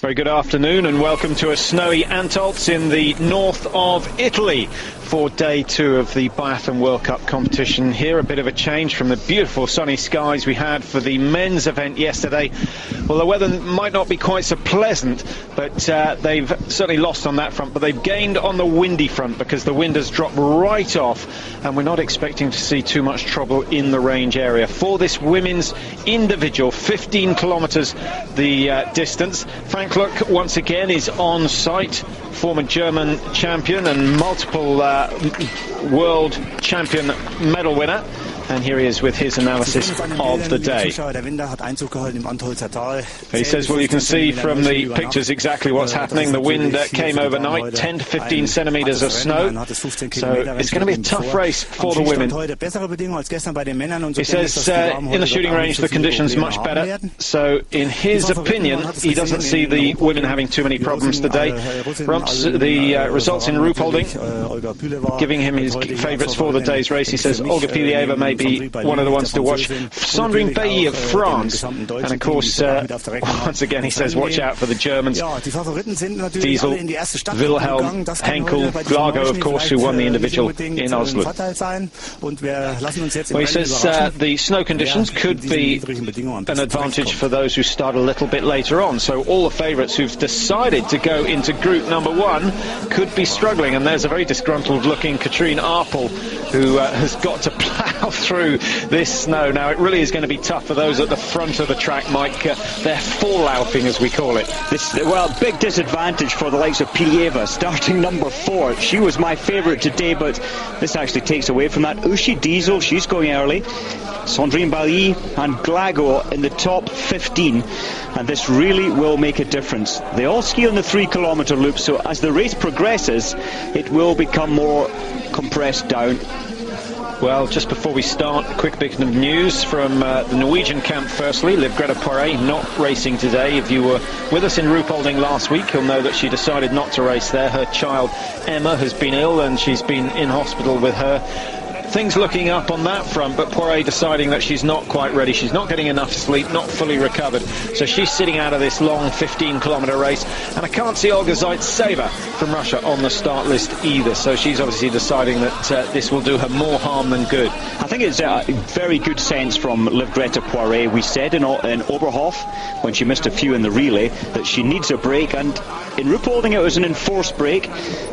Very good afternoon and welcome to a snowy Antholz in the north of Italy for day 2 of the Biathlon World Cup competition. Here a bit of a change from the beautiful sunny skies we had for the men's event yesterday. Well, the weather might not be quite so pleasant, but they've certainly lost on that front, but they've gained on the windy front because the wind has dropped right off and we're not expecting to see too much trouble in the range area. For this women's individual, 15 kilometres the distance, Frank Luck once again is on site, former German champion and multiple world champion medal winner. And here he is with his analysis of the day. He says, well, you can see from the pictures exactly what's happening. The wind came overnight, 10 to 15 centimetres of snow. So it's going to be a tough race for the women. He says in the shooting range the conditions much better. So in his opinion, he doesn't see the women having too many problems today. The results in Ruhpolding giving him his favourites for the day's race. He says Olga Pilieva may be one of the ones to watch. Sandrine Bailly of France, and of course once again he says watch out for the Germans, Diesel, Wilhelm, Henkel, Glago of course, who won the individual in Oslo. Well, he says the snow conditions could be an advantage for those who start a little bit later on, so all the favourites who've decided to go into group number 1 could be struggling, and there's a very disgruntled looking Katrine Arpel who has got to plough through this snow. Now it really is going to be tough for those at the front of the track, Mike. They're falloutting, as we call it. Well, big disadvantage for the likes of Pilieva, starting number 4. She was my favourite today, but this actually takes away from that. Ushi Diesel, she's going early. Sandrine Bailly and Glago in the top 15, and this really will make a difference. They all ski on the 3-kilometre loop, so as the race progresses it will become more compressed down. Well, just before we start, a quick bit of news from the Norwegian camp firstly. Liv Greta Poiré not racing today. If you were with us in Ruhpolding last week, you'll know that she decided not to race there. Her child Emma has been ill and she's been in hospital with her. Things looking up on that front, but Poiré deciding that she's not quite ready. She's not getting enough sleep, not fully recovered. So she's sitting out of this long 15-kilometre race. And I can't see Olga Zaitseva from Russia on the start list either. So she's obviously deciding that this will do her more harm than good. I think it's a very good sense from Liv Greta Poiré. We said in Oberhof, when she missed a few in the relay, that she needs a break. And in Ruhpolding it was an enforced break.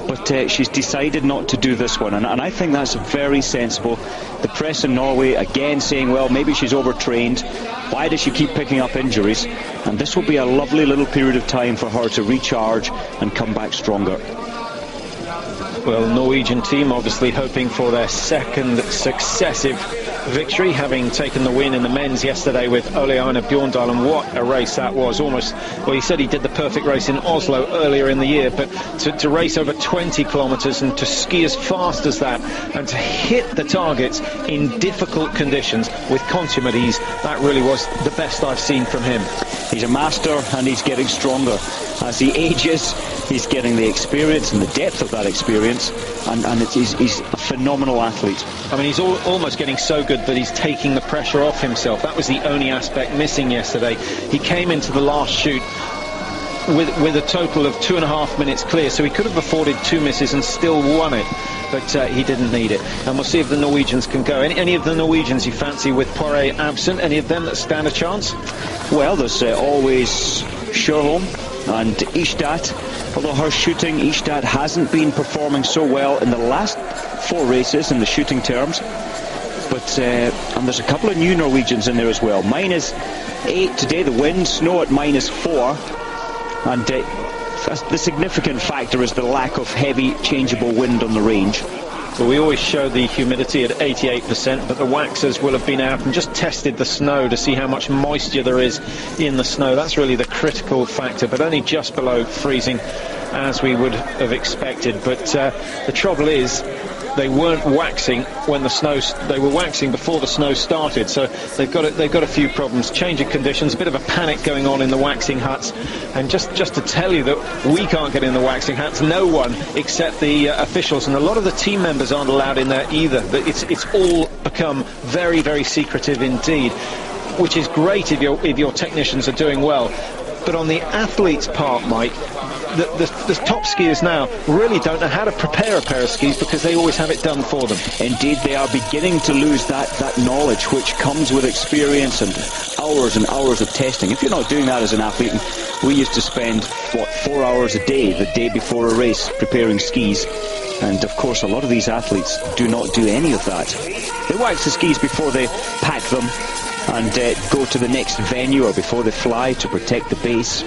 But she's decided not to do this one. And I think that's very sensible. The press in Norway again saying, well, maybe she's overtrained. Why does she keep picking up injuries? And this will be a lovely little period of time for her to recharge and come back stronger. Well, the Norwegian team obviously hoping for their second successive victory, having taken the win in the men's yesterday with Ole Einar Bjorndal, and what a race that was. Almost, well, he said he did the perfect race in Oslo earlier in the year, but to race over 20 kilometres and to ski as fast as that and to hit the targets in difficult conditions with consummate ease, that really was the best I've seen from him. He's a master and he's getting stronger. As he ages, he's getting the experience and the depth of that experience, and he's a phenomenal athlete. I mean, he's almost getting so good that he's taking the pressure off himself. That was the only aspect missing yesterday. He came into the last shoot with a total of 2.5 minutes clear, so he could have afforded 2 misses and still won it, but he didn't need it. And we'll see if the Norwegians can go. Any of the Norwegians you fancy with Poiré absent? Any of them that stand a chance? Well, there's always Sjöholm and Istad. Although her shooting, Istad hasn't been performing so well in the last 4 races in the shooting terms. But and there's a couple of new Norwegians in there as well. -8 today, the wind, snow at -4. And the significant factor is the lack of heavy changeable wind on the range. Well, we always show the humidity at 88%, but the waxers will have been out and just tested the snow to see how much moisture there is in the snow. That's really the critical factor, but only just below freezing as we would have expected. But the trouble is, they weren't waxing when the snow. They were waxing before the snow started, so they've got a few problems. Change of conditions, a bit of a panic going on in the waxing huts, and just to tell you that we can't get in the waxing huts. No one except the officials, and a lot of the team members aren't allowed in there either. It's all become very, very secretive indeed, which is great if your technicians are doing well. But on the athlete's part, Mike, the top skiers now really don't know how to prepare a pair of skis because they always have it done for them. Indeed, they are beginning to lose that knowledge which comes with experience and hours of testing. If you're not doing that as an athlete, we used to spend, 4 hours a day, the day before a race, preparing skis. And of course, a lot of these athletes do not do any of that. They wax the skis before they pack them and go to the next venue, or before they fly to protect the base.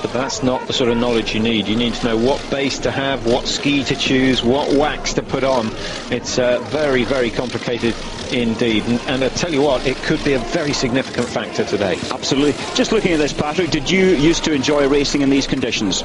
But that's not the sort of knowledge you need. You need to know what base to have, what ski to choose, what wax to put on. It's very, very complicated indeed. And I tell you what, it could be a very significant factor today. Absolutely. Just looking at this, Patrick, did you used to enjoy racing in these conditions?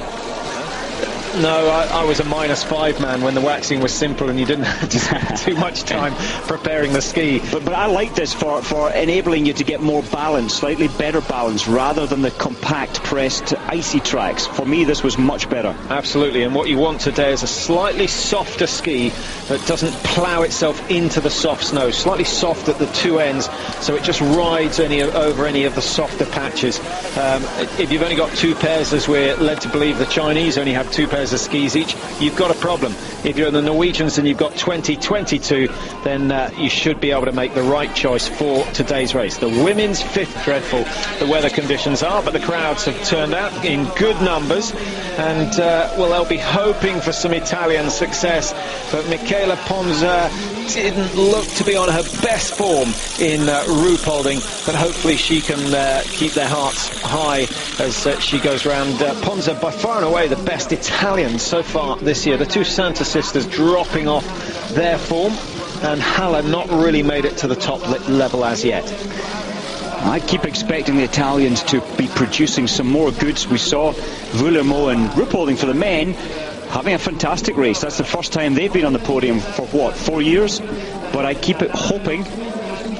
No, I was a -5 man when the waxing was simple and you didn't have to spend too much time preparing the ski. But I like this for enabling you to get more balance, slightly better balance, rather than the compact pressed icy tracks. For me, this was much better. Absolutely, and what you want today is a slightly softer ski that doesn't plough itself into the soft snow, slightly soft at the two ends, so it just rides over any of the softer patches. If you've only got two pairs, as we're led to believe the Chinese only have two pairs of skis each, you've got a problem. If you're the Norwegians and you've got 22, then you should be able to make the right choice for today's race. The women's fifth, dreadful the weather conditions are, but the crowds have turned out in good numbers, and well, they'll be hoping for some Italian success, but Michela Ponza didn't look to be on her best form in Ruhpolding, but hopefully she can keep their hearts high as she goes round. Ponza by far and away the best Italian so far this year. The two Santa sisters dropping off their form, and Haller not really made it to the top level as yet. I keep expecting the Italians to be producing some more goods. We saw Vuillermo and Ruhpolding for the men having a fantastic race. That's the first time they've been on the podium for 4 years? But I keep hoping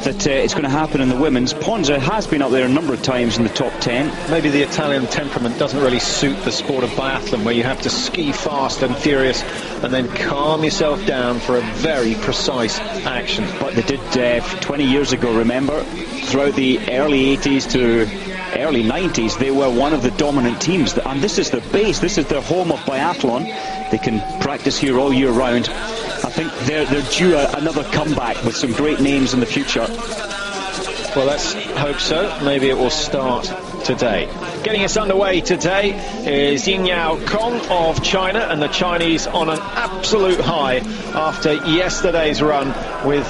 that it's going to happen in the women's. Ponza has been up there a number of times in the top 10. Maybe the Italian temperament doesn't really suit the sport of biathlon, where you have to ski fast and furious and then calm yourself down for a very precise action. But they did 20 years ago, remember? Throughout the early 80s to early 90s, they were one of the dominant teams. And this is their base, this is their home of biathlon. They can practice here all year round. I think they're due another comeback with some great names in the future. Well, let's hope so. Maybe it will start today. Getting us underway today is Yingyao Kong of China, and the Chinese on an absolute high after yesterday's run, with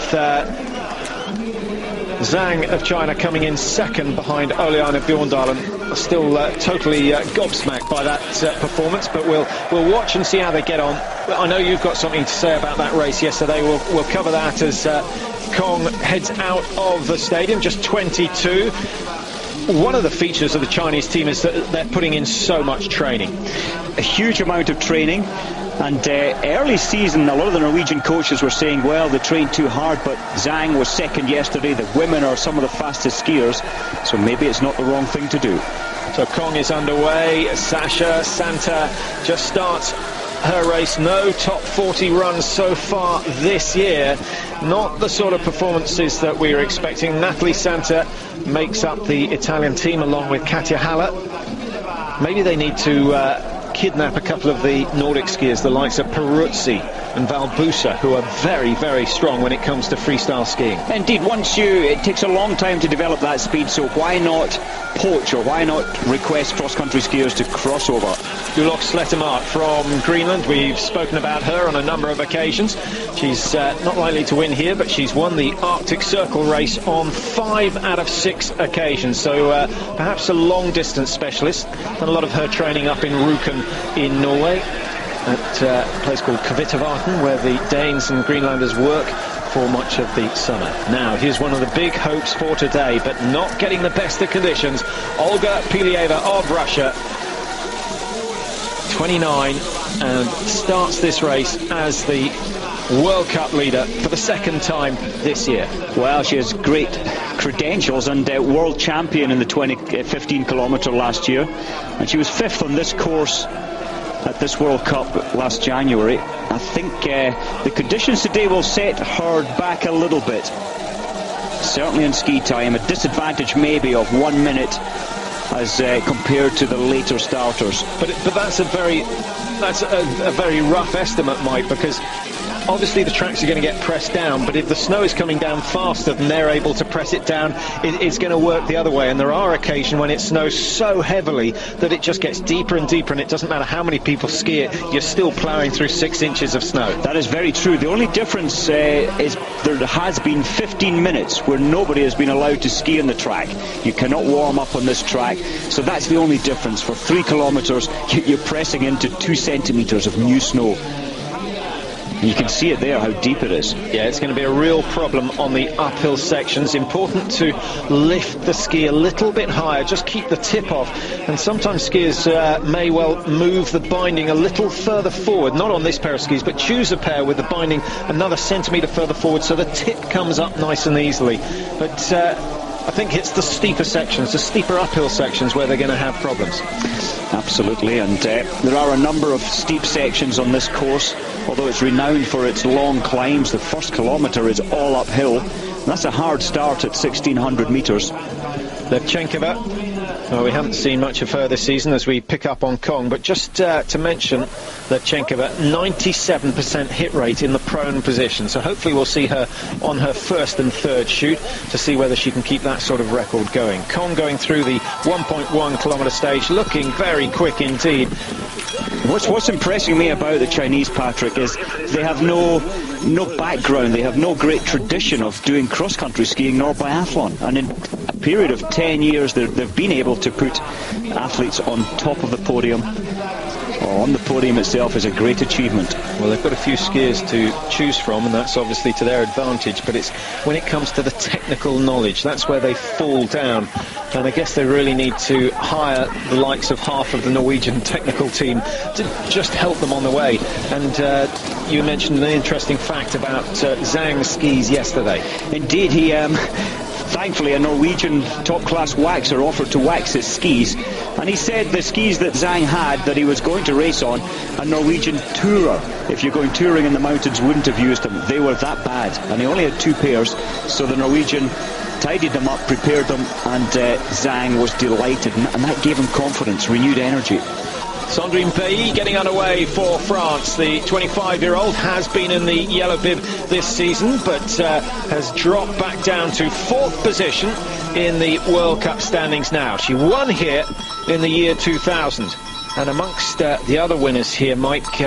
Zhang of China coming in second behind Oleana Bjorndalen. Still totally gobsmacked by that performance, but we'll watch and see how they get on. I know you've got something to say about that race yesterday. We'll cover that as Kong heads out of the stadium, just 22. One of the features of the Chinese team is that they're putting in so much training. A huge amount of training. And early season, a lot of the Norwegian coaches were saying, well, they trained too hard, but Zhang was second yesterday. The women are some of the fastest skiers, so maybe it's not the wrong thing to do. So Kong is underway. Sasha Santa just starts her race. No top 40 runs so far this year. Not the sort of performances that we were expecting. Natalie Santa makes up the Italian team along with Katja Haller. Maybe they need to kidnap a couple of the Nordic skiers, the likes of Peruzzi and Valbusa, who are very, very strong when it comes to freestyle skiing. Indeed, it takes a long time to develop that speed, so why not poach, or why not request cross-country skiers to cross over? Ulok Slettemark from Greenland, we've spoken about her on a number of occasions. She's not likely to win here, but she's won the Arctic Circle race on 5 out of 6 occasions, so perhaps a long-distance specialist. Done a lot of her training up in Rjukan in Norway, at a place called Kvittevatn, where the Danes and Greenlanders work for much of the summer. Now, here's one of the big hopes for today, but not getting the best of conditions. Olga Pilieva of Russia, 29, and starts this race as the World Cup leader for the second time this year. Well, she has great credentials, and world champion in the 15 kilometre last year, and she was 5th on this course at this World Cup last January. I think the conditions today will set her back a little bit. Certainly in ski time, a disadvantage maybe of 1 minute as compared to the later starters. But that's a very rough estimate, Mike, because obviously the tracks are going to get pressed down, but if the snow is coming down faster than they're able to press it down, it's going to work the other way. And there are occasions when it snows so heavily that it just gets deeper and deeper, and it doesn't matter how many people ski it, you're still ploughing through 6 inches of snow. That is very true. The only difference is there has been 15 minutes where nobody has been allowed to ski on the track. You cannot warm up on this track, so that's the only difference. For 3 kilometres, you're pressing into 2 centimetres of new snow. You can see it there, how deep it is. Yeah, it's going to be a real problem on the uphill sections. Important to lift the ski a little bit higher, just keep the tip off. And sometimes skiers may well move the binding a little further forward, not on this pair of skis, but choose a pair with the binding another centimetre further forward so the tip comes up nice and easily. But I think it's the steeper sections, the steeper uphill sections, where they're going to have problems. Absolutely, and there are a number of steep sections on this course, although it's renowned for its long climbs. The first kilometre is all uphill. That's a hard start at 1,600 metres. Levchenkova, well, we haven't seen much of her this season as we pick up on Kong, but just to mention Levchenkova, 97% hit rate in the prone position, so hopefully we'll see her on her first and third shoot to see whether she can keep that sort of record going. Kong going through the 1.1 kilometre stage, looking very quick indeed. What's impressing me about the Chinese, Patrick, is they have no background, they have no great tradition of doing cross-country skiing nor biathlon, and in a period of 10 years they've been able to put athletes on top of the podium. On the podium itself is a great achievement. Well, they've got a few skiers to choose from, and that's obviously to their advantage, but it's when it comes to the technical knowledge, that's where they fall down. And I guess they really need to hire the likes of half of the Norwegian technical team to just help them on the way. And you mentioned an interesting fact about Zhang's skis yesterday. Indeed, he thankfully a Norwegian top-class waxer offered to wax his skis, and he said the skis that Zhang had that he was going to race on, a Norwegian tourer, if you're going touring in the mountains, wouldn't have used them. They were that bad, and he only had 2 pairs, so the Norwegian tidied them up, prepared them, and Zhang was delighted, and that gave him confidence, renewed energy. Sandrine Pays getting underway for France. The 25-year-old has been in the yellow bib this season, but has dropped back down to 4th position in the World Cup standings now. She won here in the year 2000. And amongst the other winners here, Mike,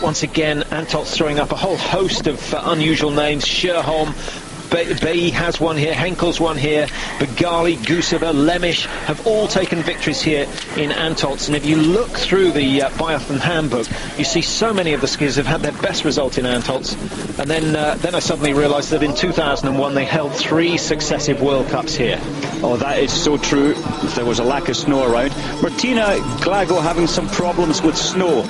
once again, Antolz throwing up a whole host of unusual names. Scherholm, Bay has won here, Henkel's won here, Begali, Guseva, Lemisch have all taken victories here in Antolz. And if you look through the biathlon handbook, you see so many of the skiers have had their best result in Antolz. And then I suddenly realised that in 2001 they held 3 successive World Cups here. Oh, that is so true. There was a lack of snow around. Martina Glago having some problems with snow.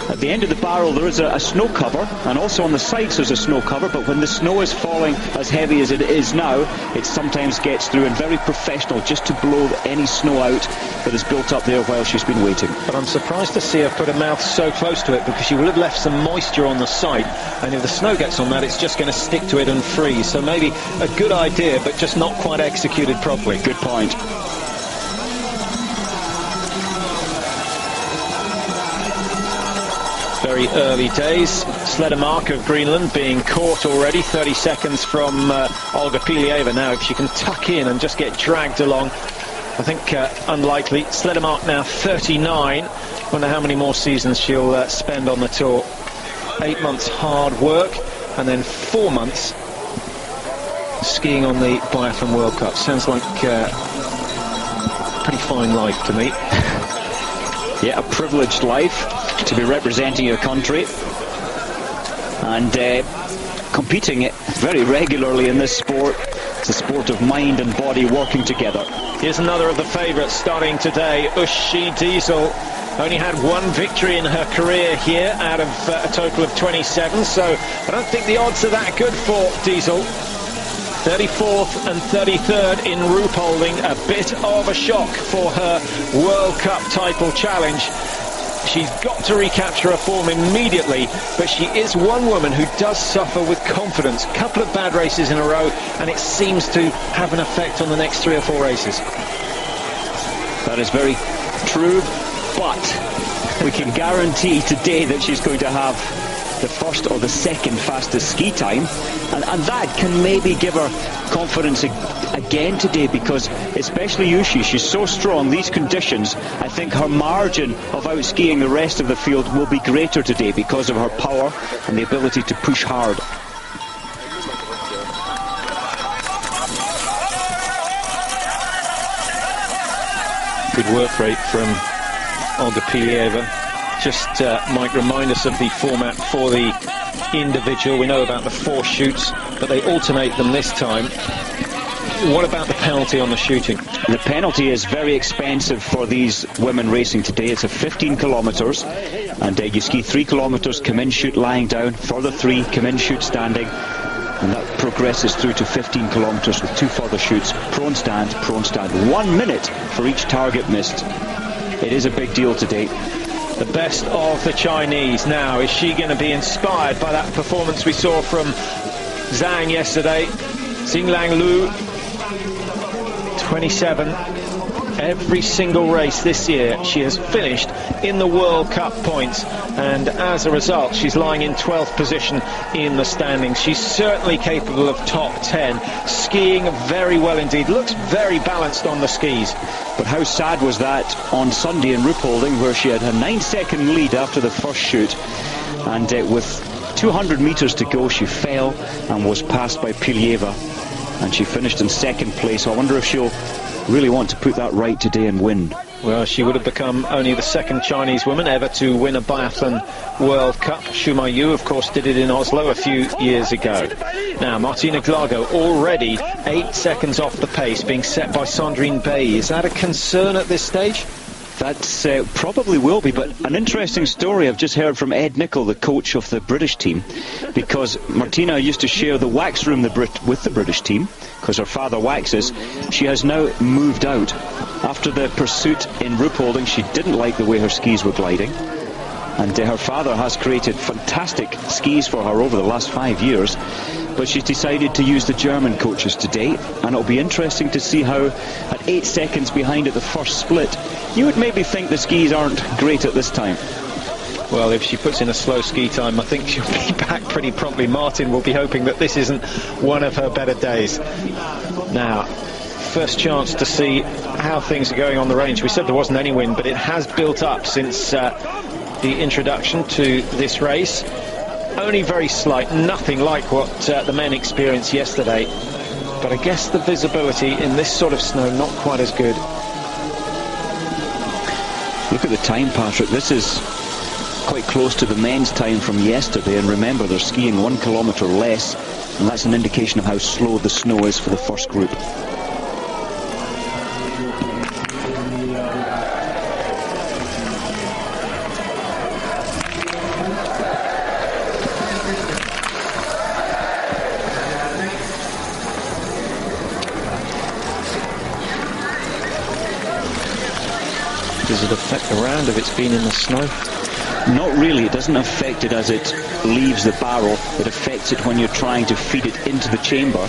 At the end of the barrel there is a snow cover, and also on the sides there's a snow cover, but when the snow is falling as heavy as it is now, it sometimes gets through, and very professional just to blow any snow out that is built up there while she's been waiting. But I'm surprised to see her put her mouth so close to it, because she will have left some moisture on the side, and if the snow gets on that, it's just going to stick to it and freeze. So maybe a good idea, but just not quite executed properly. Good point. Very early days. Sledermark of Greenland being caught already, 30 seconds from Olga Pilieva. Now, if she can tuck in and just get dragged along, I think unlikely. Sledermark now 39. Wonder how many more seasons she'll spend on the tour. 8 months hard work, and then 4 months skiing on the Biathlon World Cup. Sounds like a pretty fine life to me. Yeah, a privileged life to be representing your country and competing very regularly in this sport. It's a sport of mind and body working together. Here's another of the favourites starting today, Uschi Diesel. Only had 1 victory in her career here out of a total of 27, so I don't think the odds are that good for Diesel. 34th and 33rd in Ruhpolding, a bit of a shock for her World Cup title challenge. She's got to recapture her form immediately, but she is one woman who does suffer with confidence. A couple of bad races in a row, and it seems to have an effect on the next 3 or 4 races. That is very true, but we can guarantee today that she's going to have the first or the second fastest ski time, and that can maybe give her confidence again today, because especially Yushi, she's so strong. These conditions, I think her margin of out skiing the rest of the field will be greater today because of her power and the ability to push hard. Good work rate from Olga Pilieva. Just might remind us of the format for the individual. We know about the 4 shoots, but they alternate them this time. What about the penalty on the shooting? The penalty is very expensive for these women racing today. It's a 15 kilometres, and you ski 3 kilometres, come in, shoot lying down, further 3, come in, shoot standing, and that progresses through to 15 kilometres with 2 further shoots, prone stand, 1 minute for each target missed. It is a big deal today. The best of the Chinese now. Is she going to be inspired by that performance we saw from Zhang yesterday? Xinglang Lu, 27. Every single race this year she has finished in the World Cup points, and as a result she's lying in 12th position in the standings. She's certainly capable of top 10, skiing very well indeed, looks very balanced on the skis. But how sad was that on Sunday in Ruhpolding, where she had a 9-second lead after the first shoot, and with 200 metres to go she fell and was passed by Pilieva, and she finished in 2nd place. I wonder if she'll really want to put that right today and win. Well, she would have become only the 2nd Chinese woman ever to win a biathlon World Cup. Shumai Yu, of course, did it in Oslo a few years ago. Now, Martina Glago already 8 seconds off the pace, being set by Sandrine Bailly. Is that a concern at this stage? That probably will be, but an interesting story I've just heard from Ed Nicholl, the coach of the British team, because Martina used to share the wax room with the British team, because her father waxes. She has now moved out. After the pursuit in Ruhpolding, she didn't like the way her skis were gliding, and her father has created fantastic skis for her over the last 5 years, but she's decided to use the German coaches today, and it'll be interesting to see how, at 8 seconds behind at the first split, you would maybe think the skis aren't great at this time. Well, if she puts in a slow ski time, I think she'll be back pretty promptly. Martin will be hoping that this isn't one of her better days. Now, first chance to see how things are going on the range. We said there wasn't any wind, but it has built up since the introduction to this race. Only very slight, nothing like what the men experienced yesterday. But I guess the visibility in this sort of snow, not quite as good. Look at the time, Patrick. This is quite close to the men's time from yesterday, and remember, they're skiing 1 kilometre less, and that's an indication of how slow the snow is for the first group. Does it affect the round if it's been in the snow? Not really. It doesn't affect it as it leaves the barrel. It affects it when you're trying to feed it into the chamber,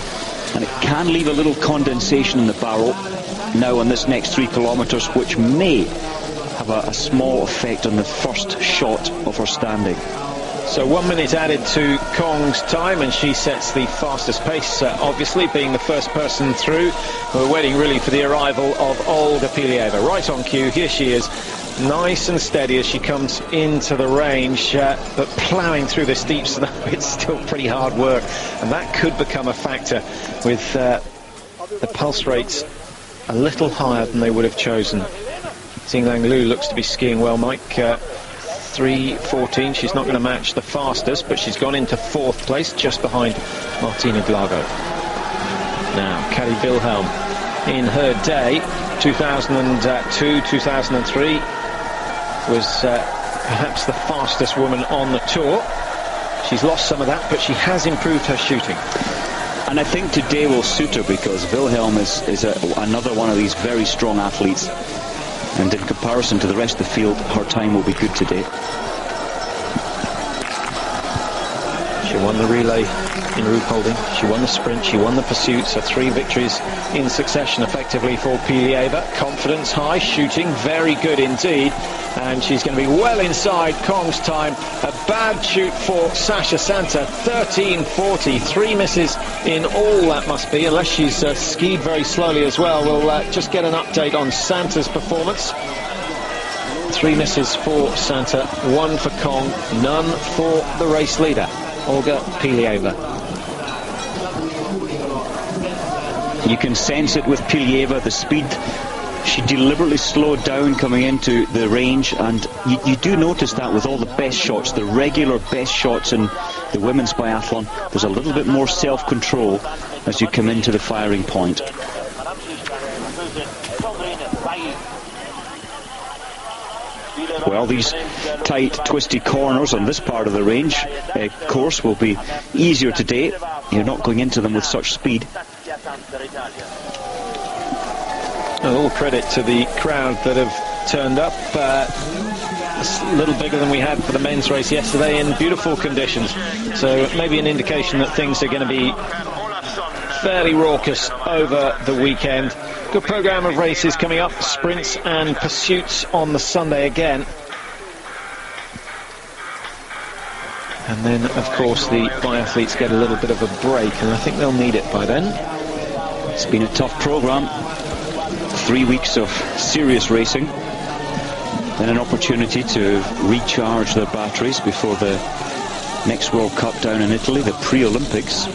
and it can leave a little condensation in the barrel now on this next 3 kilometres, which may have a small effect on the first shot of her standing. So 1 minute added to Kong's time, and she sets the fastest pace, obviously being the first person through. We're waiting really for the arrival of Olga Pilieva. Right on cue, here she is, nice and steady as she comes into the range, but ploughing through the steep snow. It's still pretty hard work, and that could become a factor with the pulse rates a little higher than they would have chosen. Xinglang Lu looks to be skiing well, Mike. 3:14. She's not going to match the fastest, but she's gone into 4th place, just behind Martina Glago. Now, Kari Wilhelm, in her day, 2002, 2003, was perhaps the fastest woman on the tour. She's lost some of that, but she has improved her shooting. And I think today will suit her, because Wilhelm is another one of these very strong athletes. And in comparison to the rest of the field, her time will be good today. She won the relay in Ruhpolding, she won the sprint, she won the pursuit, so 3 victories in succession effectively for Pilieva. Confidence high, shooting very good indeed, and she's going to be well inside Kong's time. A bad shoot for Sasha Santa, 13.40, 3 misses in all that must be, unless she's skied very slowly as well. We'll just get an update on Santa's performance. 3 misses for Santa, 1 for Kong, none for the race leader, Olga Pilieva. You can sense it with Pilieva, the speed. She deliberately slowed down coming into the range, and you do notice that with all the best shots, the regular best shots in the women's biathlon, there's a little bit more self-control as you come into the firing point. Well, these tight, twisty corners on this part of the range course will be easier today. You're not going into them with such speed. All credit to the crowd that have turned up. A little bigger than we had for the men's race yesterday in beautiful conditions. So maybe an indication that things are going to be fairly raucous over the weekend. Good programme of races coming up, sprints and pursuits on the Sunday again. And then, of course, the biathletes get a little bit of a break, and I think they'll need it by then. It's been a tough programme. 3 weeks of serious racing, then an opportunity to recharge their batteries before the next World Cup down in Italy, the pre-Olympics.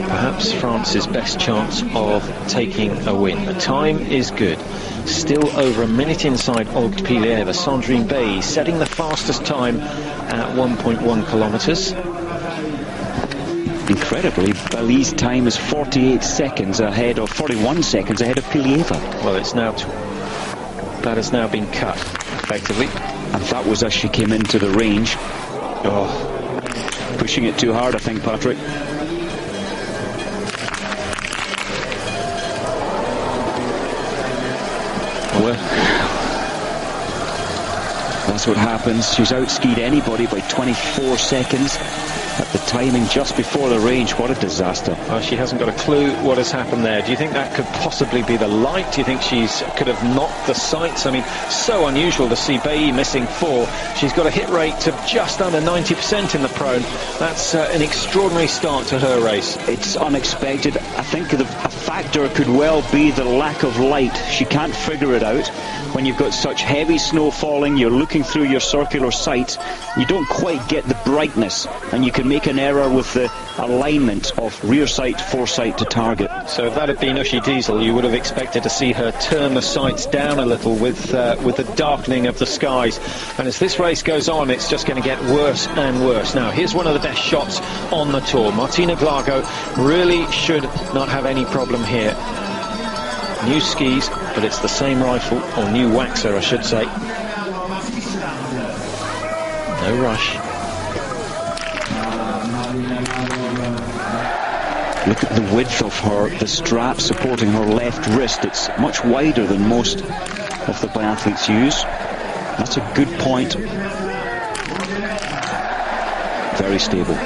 Perhaps France's best chance of taking a win. The time is good. Still over a minute inside Olga Pilieva. Sandrine Bay setting the fastest time at 1.1 kilometres. Incredibly, Bali's time is 41 seconds ahead of Pilieva. Well, it's now that has now been cut effectively, and that was as she came into the range. Oh, pushing it too hard, I think, Patrick. Well, that's what happens. She's outskied anybody by 24 seconds. At the timing just before the range, what a disaster. Well, she hasn't got a clue what has happened there. Do you think that could possibly be the light? Do you think she's could have knocked the sights? I mean, so unusual to see Bailly missing 4. She's got a hit rate of just under 90% in the prone. That's an extraordinary start to her race. It's unexpected. I think a factor could well be the lack of light. She can't figure it out. When you've got such heavy snow falling, you're looking through your circular sights, you don't quite get the brightness, and you can make an error with the alignment of rear sight, foresight to target. So if that had been Uschi Diesel, you would have expected to see her turn the sights down a little with the darkening of the skies. And as this race goes on, it's just going to get worse and worse. Now, here's one of the best shots on the tour. Martina Glago really should not have any problem here. New skis, but it's the same rifle, or new waxer, I should say. No rush. Look at the width of the strap supporting her left wrist. It's much wider than most of the biathletes use. That's a good point. Very stable.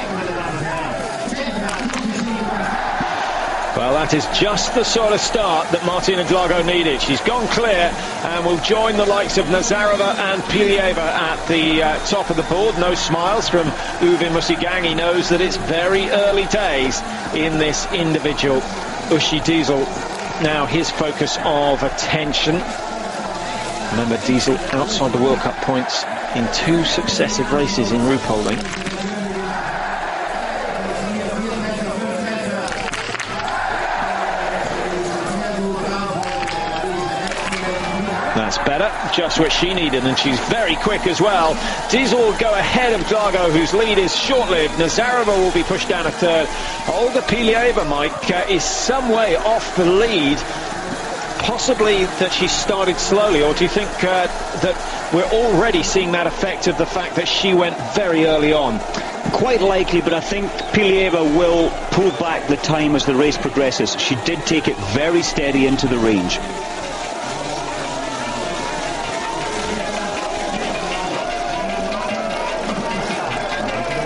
Well, that is just the sort of start that Martina Glago needed. She's gone clear and will join the likes of Nazarova and Pilieva at the top of the board. No smiles from Uwe Musigang. He knows that it's very early days in this individual. Uschi Diesel, now his focus of attention. Remember, Diesel outside the World Cup points in 2 successive races in Ruhpolding. That's better, just what she needed, and she's very quick as well. Diesel will go ahead of Glago, whose lead is short-lived. Nazarova will be pushed down a third. Olga Pilieva, Mike, is some way off the lead. Possibly that she started slowly, or do you think that we're already seeing that effect of the fact that she went very early on? Quite likely, but I think Pilieva will pull back the time as the race progresses. She did take it very steady into the range.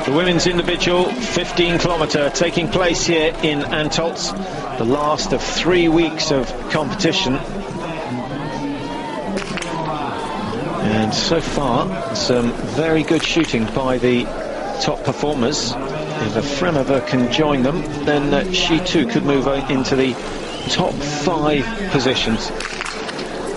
The women's individual 15-kilometre taking place here in Antholz, the last of 3 weeks of competition. And so far, some very good shooting by the top performers. If Efremova can join them, then she too could move into the top 5 positions.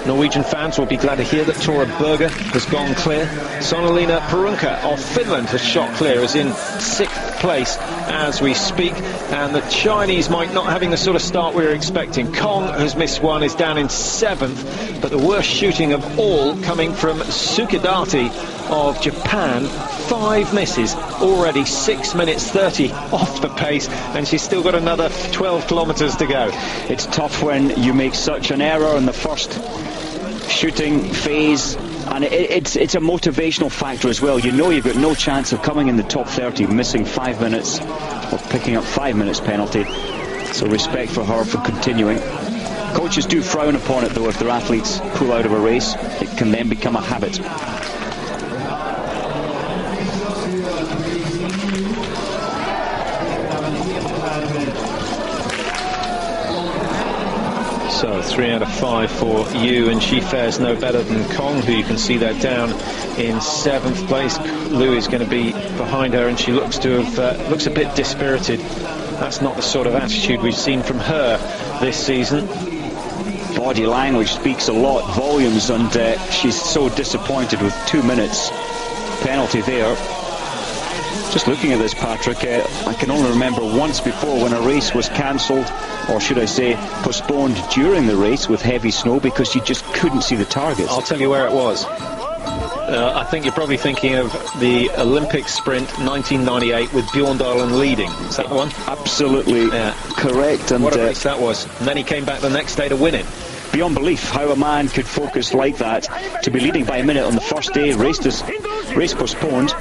Norwegian fans will be glad to hear that Tora Berger has gone clear. Sonalina Perunka of Finland has shot clear, is in 6th place as we speak. And the Chinese might not having the sort of start we were expecting. Kong has missed one, is down in 7th. But the worst shooting of all coming from Sukidati of Japan. 5 misses, already 6 minutes 30 off the pace, and she's still got another 12 kilometres to go. It's tough when you make such an error in the first shooting phase, and it's a motivational factor as well. You know you've got no chance of coming in the top 30, missing 5 minutes or picking up 5 minutes penalty. So respect for her for continuing. Coaches do frown upon it though. If their athletes pull out of a race, it can then become a habit. So 3 out of 5 for Yu, and she fares no better than Kong, who you can see there down in 7th place. Liu is going to be behind her, and she looks to have looks a bit dispirited. That's not the sort of attitude we've seen from her this season. Body language speaks a lot, volumes, and she's so disappointed with 2 minutes penalty there. Just looking at this, Patrick, I can only remember once before when a race was cancelled, or should I say postponed during the race with heavy snow because you just couldn't see the targets. I'll tell you where it was. I think you're probably thinking of the Olympic sprint 1998 with Bjorndalen leading. Is that the one? Absolutely correct. And what a race that was. And then he came back the next day to win it. Beyond belief how a man could focus like that, to be leading by a minute on the first day, race postponed.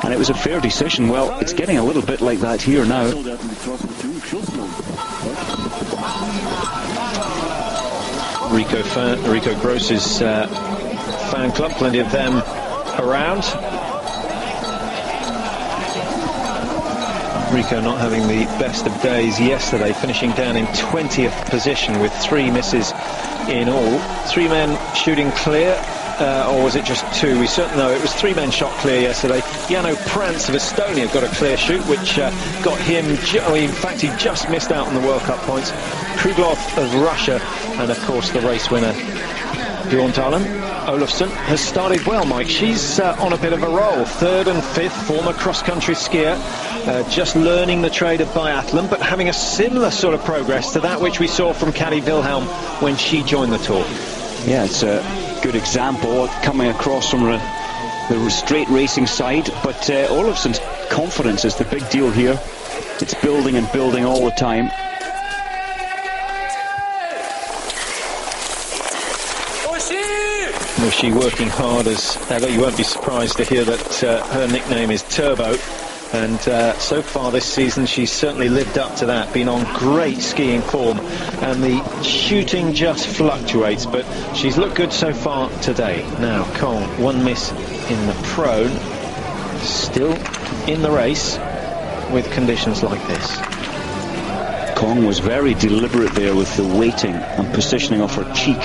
And it was a fair decision. Well, it's getting a little bit like that here now. Rico Gross's fan club, plenty of them around. Rico not having the best of days yesterday, finishing down in 20th position with 3 misses in all. 3 men shooting clear. Or was it just 2? We certainly know it was 3 men shot clear yesterday. Jano Prance of Estonia got a clear shoot, which got him, in fact, he just missed out on the World Cup points. Kruglov of Russia, and of course the race winner, Bjorndalen Olofsson, has started well, Mike. She's on a bit of a roll. 3rd and 5th, former cross-country skier, just learning the trade of biathlon, but having a similar sort of progress to that which we saw from Kadi Wilhelm when she joined the tour. Yeah, it's a good example coming across from the straight racing side, but Olofsson's confidence is the big deal here. It's building and building all the time. She working hard as ever. You won't be surprised to hear that her nickname is Turbo, and so far this season she's certainly lived up to that, been on great skiing form, and the shooting just fluctuates, but she's looked good so far today. Now Kong, 1 miss in the prone, still in the race with conditions like this. Kong was very deliberate there with the weighting and positioning of her cheek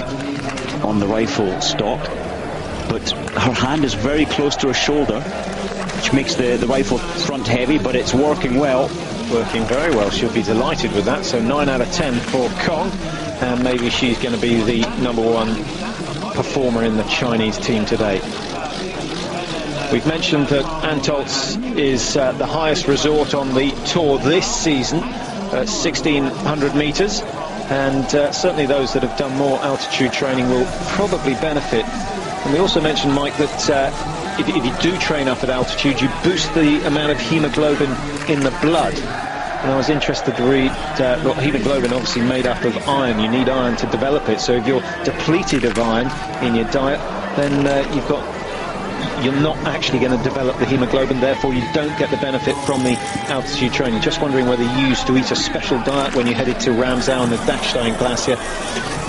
on the rifle stock, but her hand is very close to her shoulder, which makes the rifle front heavy, but it's working well. Working very well. She'll be delighted with that. So 9 out of 10 for Kong, and maybe she's going to be the #1 performer in the Chinese team today. We've mentioned that Antholz is the highest resort on the tour this season at 1,600 metres. And certainly those that have done more altitude training will probably benefit. And we also mentioned, Mike, that if you do train up at altitude, you boost the amount of hemoglobin in the blood. And I was interested to read well, hemoglobin obviously made up of iron. You need iron to develop it. So if you're depleted of iron in your diet, then you're not actually going to develop the hemoglobin, therefore you don't get the benefit from the altitude training. Just wondering whether you used to eat a special diet when you headed to Ramsau and the Dachstein Glacier.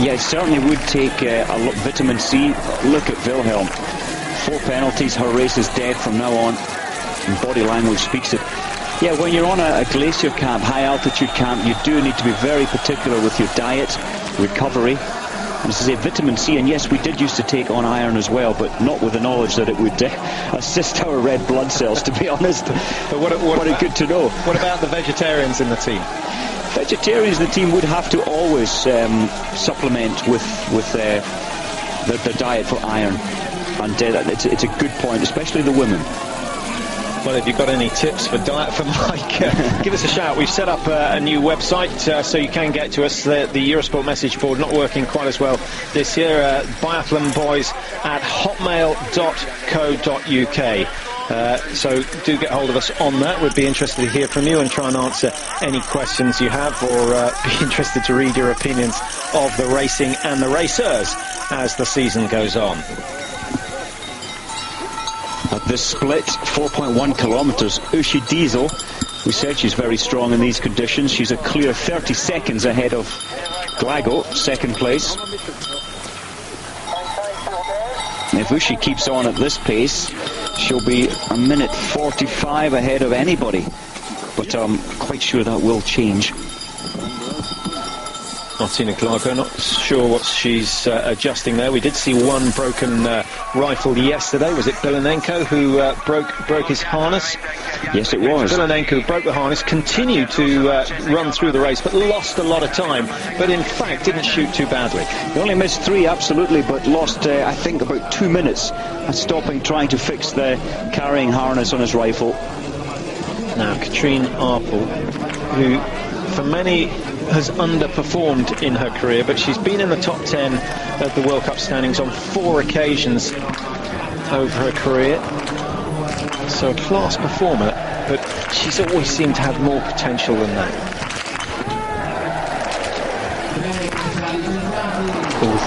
Yeah, it certainly would take a lot of vitamin C. Look at Wilhelm. 4 penalties, her race is dead from now on. and body language speaks it. Yeah, when you're on a glacier camp, high altitude camp, you do need to be very particular with your diet, recovery. This is a vitamin C, and yes, we did used to take on iron as well, but not with the knowledge that it would assist our red blood cells, to be honest. But what good to know. What about the vegetarians in the team? Vegetarians in the team would have to always supplement with the diet for iron, and it's a good point, especially the women. Well, if you've got any tips for diet for Mike, give us a shout. We've set up a new website so you can get to us. The Eurosport message board not working quite as well this year. biathlonboys@hotmail.co.uk. So do get hold of us on that. We'd be interested to hear from you and try and answer any questions you have, or be interested to read your opinions of the racing and the racers as the season goes on. At this split, 4.1 kilometres, Uschi Diesel, we said she's very strong in these conditions. She's a clear 30 seconds ahead of Glago, second place. And if Uschi keeps on at this pace, she'll be a minute 45 ahead of anybody. But I'm quite sure that will change. Martina Glago, not sure what she's adjusting there. We did see one broken rifle yesterday. Was it Bilanenko who broke his harness? Yes, it was. Bilanenko broke the harness, continued to run through the race, but lost a lot of time. But in fact, didn't shoot too badly. He only missed 3, absolutely, but lost, I think, about 2 minutes stopping, trying to fix the carrying harness on his rifle. Now, Katrine Arpel, who for many has underperformed in her career, but she's been in the top 10 of the World Cup standings on 4 occasions over her career. So a class performer, but she's always seemed to have more potential than that. Oof.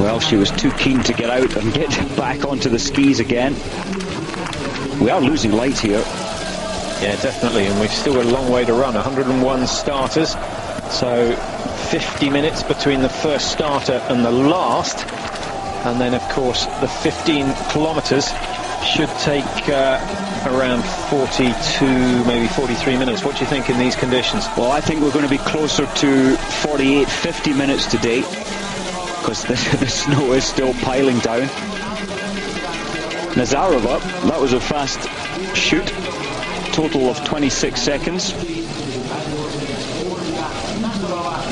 Well, she was too keen to get out and get back onto the skis again. We are losing light here. Yeah, definitely, and we've still got a long way to run. 101 starters, so 50 minutes between the first starter and the last, and then of course the 15 kilometres should take around 42, maybe 43 minutes. What do you think in these conditions? Well, I think we're going to be closer to 48, 50 minutes today, because the snow is still piling down. Nazarova, that was a fast shoot. Total of 26 seconds.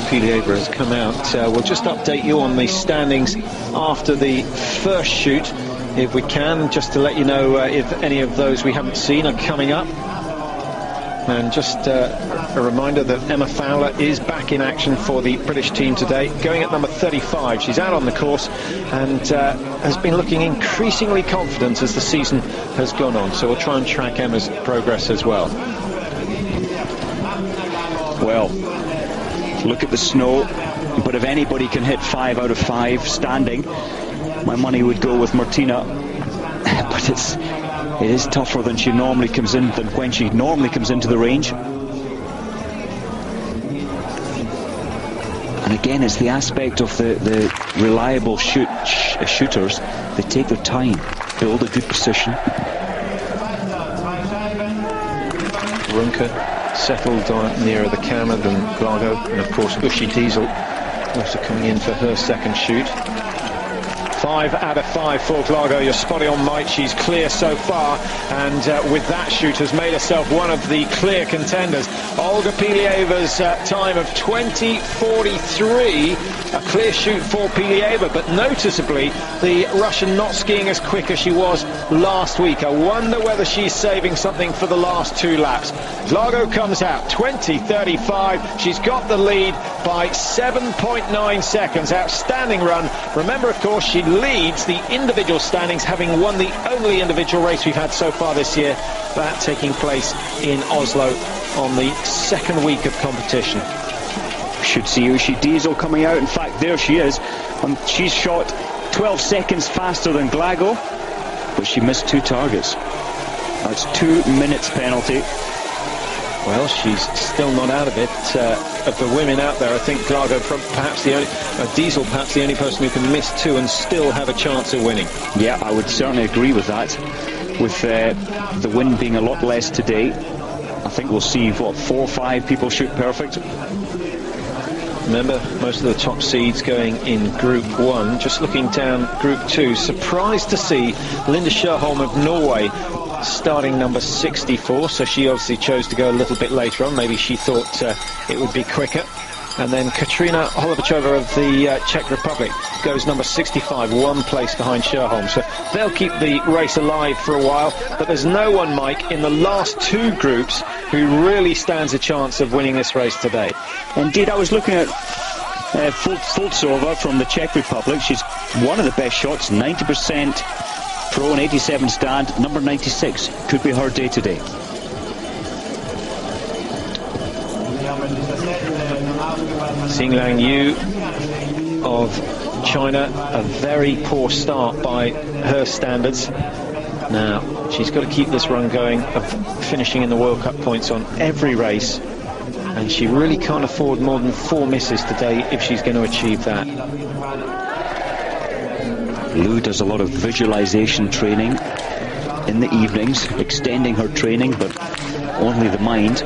Pilieva has come out. We'll just update you on the standings after the first shoot, if we can, just to let you know if any of those we haven't seen are coming up. And just a reminder that Emma Fowler is back in action for the British team today, going at number 35. She's out on the course and has been looking increasingly confident as the season has gone on. So we'll try and track Emma's progress as well. Well, look at the snow, but if anybody can hit 5 out of 5 standing, my money would go with Martina. But it is tougher than when she normally comes into the range. And again, it's the aspect of the reliable shooters. They take their time, build a good position. Runke settled nearer the camera than Glago, and of course Uschi Diesel also coming in for her second shoot. 5 out of 5 for Glago. You're spotty on, Mike. She's clear so far, and with that shoot has made herself one of the clear contenders. Olga Pilieva's time of 20:43, a clear shoot for Pilieva, but noticeably the Russian not skiing as quick as she was last week. I wonder whether she's saving something for the last 2 laps. Glago comes out 20:35. She's got the lead by 7.9 seconds. Outstanding run. Remember, of course, she leads the individual standings, having won the only individual race we've had so far this year, that taking place in Oslo on the second week of competition. Should see Uschi Diesel coming out. In fact, there she is. She's shot 12 seconds faster than Glago, but she missed 2 targets. That's 2 minutes penalty. Well, she's still not out of it. Of the women out there, I think Glago perhaps the only, Diesel perhaps the only person who can miss 2 and still have a chance of winning. Yeah, I would certainly agree with that. with the wind being a lot less today. I think we'll see, what, 4 or 5 people shoot perfect. Remember, most of the top seeds going in Group 1. Just looking down Group 2, surprised to see Linda Sjöholm of Norway starting number 64, so she obviously chose to go a little bit later on. Maybe she thought it would be quicker. And then Katrina Holovichova of the Czech Republic goes number 65, 1 place behind Sjöholm. So they'll keep the race alive for a while, but there's no one, Mike, in the last 2 groups who really stands a chance of winning this race today. Indeed, I was looking at Fultsova from the Czech Republic. She's one of the best shots, 90% pro and 87 stand, number 96. Could be her day today. Xinglang Yu of China, a very poor start by her standards. Now, she's got to keep this run going of finishing in the World Cup points on every race, and she really can't afford more than 4 misses today if she's going to achieve that. Lou does a lot of visualization training in the evenings, extending her training, but only the mind.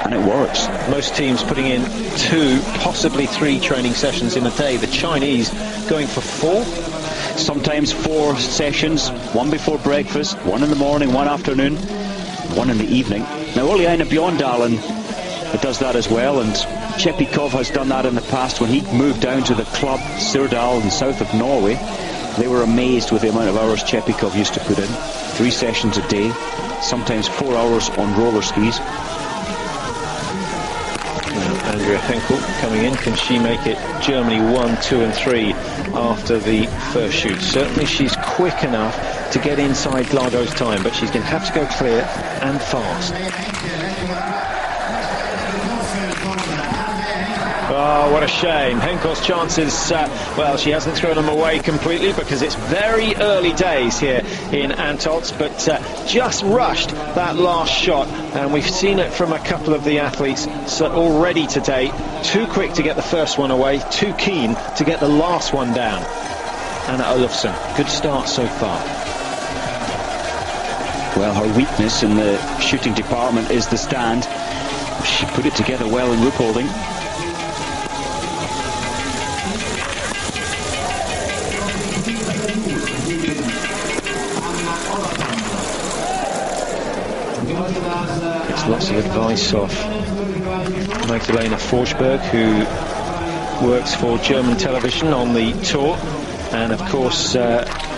And it works. Most teams putting in 2, possibly 3 training sessions in a day. The Chinese going for 4. Sometimes 4 sessions, 1 before breakfast, 1 in the morning, 1 afternoon, 1 in the evening. Now Oleana Bjorndalen does that as well, and Chepikov has done that in the past when he moved down to the club Sirdal in south of Norway. They were amazed with the amount of hours Chepikov used to put in. 3 sessions a day, sometimes 4 hours on roller skis. Andrea Henkel coming in. Can she make it Germany 1, 2 and 3 after the first shoot? Certainly she's quick enough to get inside Glago's time, but she's going to have to go clear and fast. Oh, what a shame. Henkel's chances, well, she hasn't thrown them away completely because it's very early days here in Antholz, but just rushed that last shot, and we've seen it from a couple of the athletes already today. Too quick to get the first one away, too keen to get the last one down. Anna Olofsson, good start so far. Well, her weakness in the shooting department is the stand. She put it together well in Ruhpolding. It's lots of advice off Magdalena Forsberg, who works for German television on the tour, and of course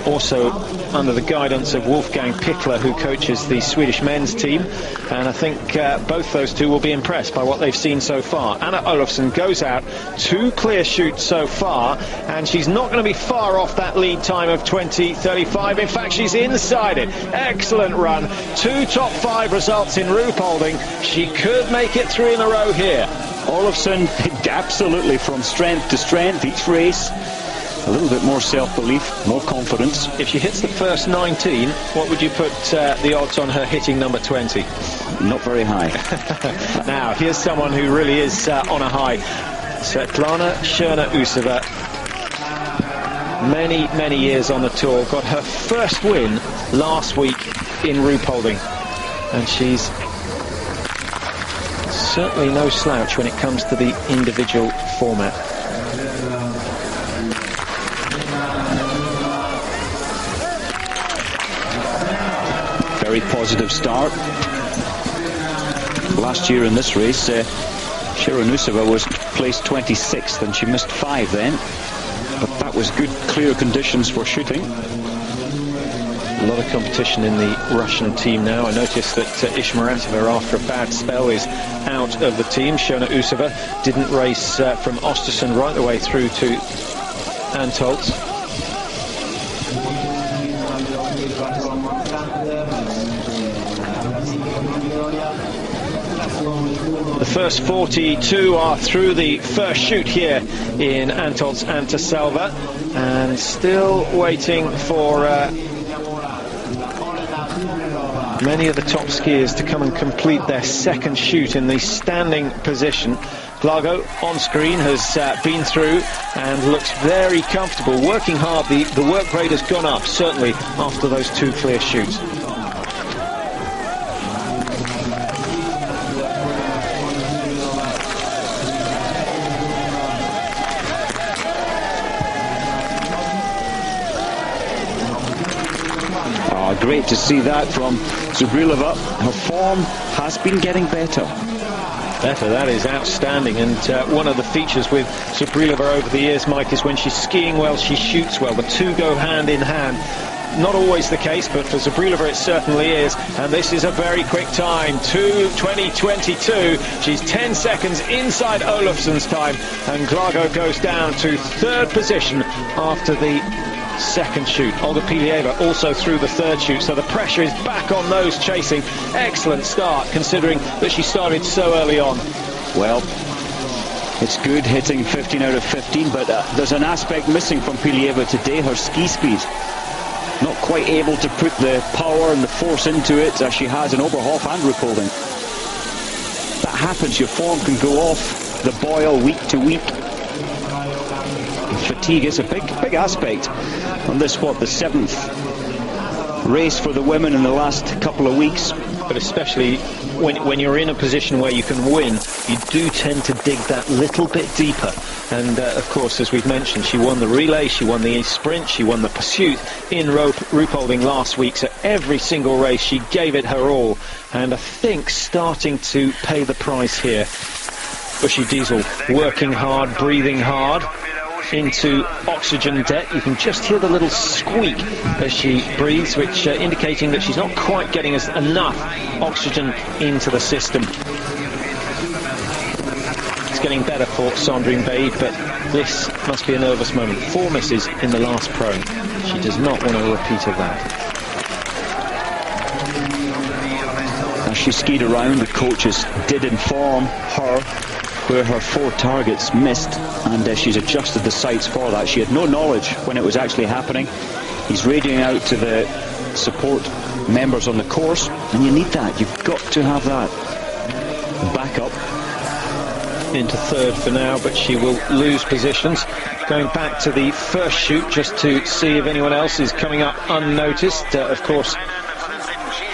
also under the guidance of Wolfgang Pickler, who coaches the Swedish men's team, and I think both those two will be impressed by what they've seen so far. Anna Olofsson goes out, 2 clear shoots so far, and she's not going to be far off that lead time of 20:35. In fact, she's inside it. Excellent run, 2 top 5 results in Ruhpolding. She could make it 3 in a row here. Olofsson, absolutely from strength to strength each race. A little bit more self-belief, more confidence. If she hits the first 19, what would you put the odds on her hitting number 20? Not very high. Now, here's someone who really is on a high. Svetlana Cherna-Usova. Many years on the tour. Got her first win last week in Ruhpolding. And she's certainly no slouch when it comes to the individual format. Very positive start. Last year in this race, Cherna-Usova was placed 26th, and she missed 5 then. But that was good, clear conditions for shooting. A lot of competition in the Russian team now. I noticed that Ishmaratova, after a bad spell, is out of the team. Cherna-Usova didn't race from Ostersund right the way through to Antholz. The first 42 are through the first shoot here in antholz-anterselva, and still waiting for many of the top skiers to come and complete their second shoot in the standing position. Glago on screen has been through and looks very comfortable, working hard. The work rate has gone up, certainly after those two clear shoots. Great to see that from Zubrilova. Her form has been getting better. That is outstanding, and one of the features with Zubrilova over the years, Mike, is when she's skiing well, she shoots well. The two go hand in hand. Not always the case, but for Zubrilova it certainly is, and this is a very quick time, 2:20.22. She's 10 seconds inside Olofsson's time, and Glago goes down to third position after the second shoot. Olga Pilieva also through the third shoot, so the pressure is back on those chasing. Excellent start, considering that she started so early on. Well, it's good hitting 15 out of 15, but there's an aspect missing from Pilieva today, her ski speed. Not quite able to put the power and the force into it as she has in Oberhof and Ruhpolding. That happens, your form can go off the boil week to week. Fatigue is a big aspect on this, the seventh race for the women in the last couple of weeks. But especially when you're in a position where you can win, you do tend to dig that little bit deeper. And of course, as we've mentioned, she won the relay, she won the sprint, she won the pursuit in Ruhpolding last week. So every single race she gave it her all, and I think starting to pay the price here. Uschi Diesel working hard, breathing hard into oxygen debt. You can just hear the little squeak as she breathes, which indicating that she's not quite getting enough oxygen into the system. It's getting better for Sandrine Babe, but this must be a nervous moment. 4 misses in the last pro. She does not want a repeat of that. As she skied around, the coaches did inform her where her 4 targets missed, and she's adjusted the sights for that. She had no knowledge when it was actually happening. He's radioing out to the support members on the course, and you need that. You've got to have that. Back up. Into third for now, but she will lose positions. Going back to the first shoot just to see if anyone else is coming up unnoticed. Of course,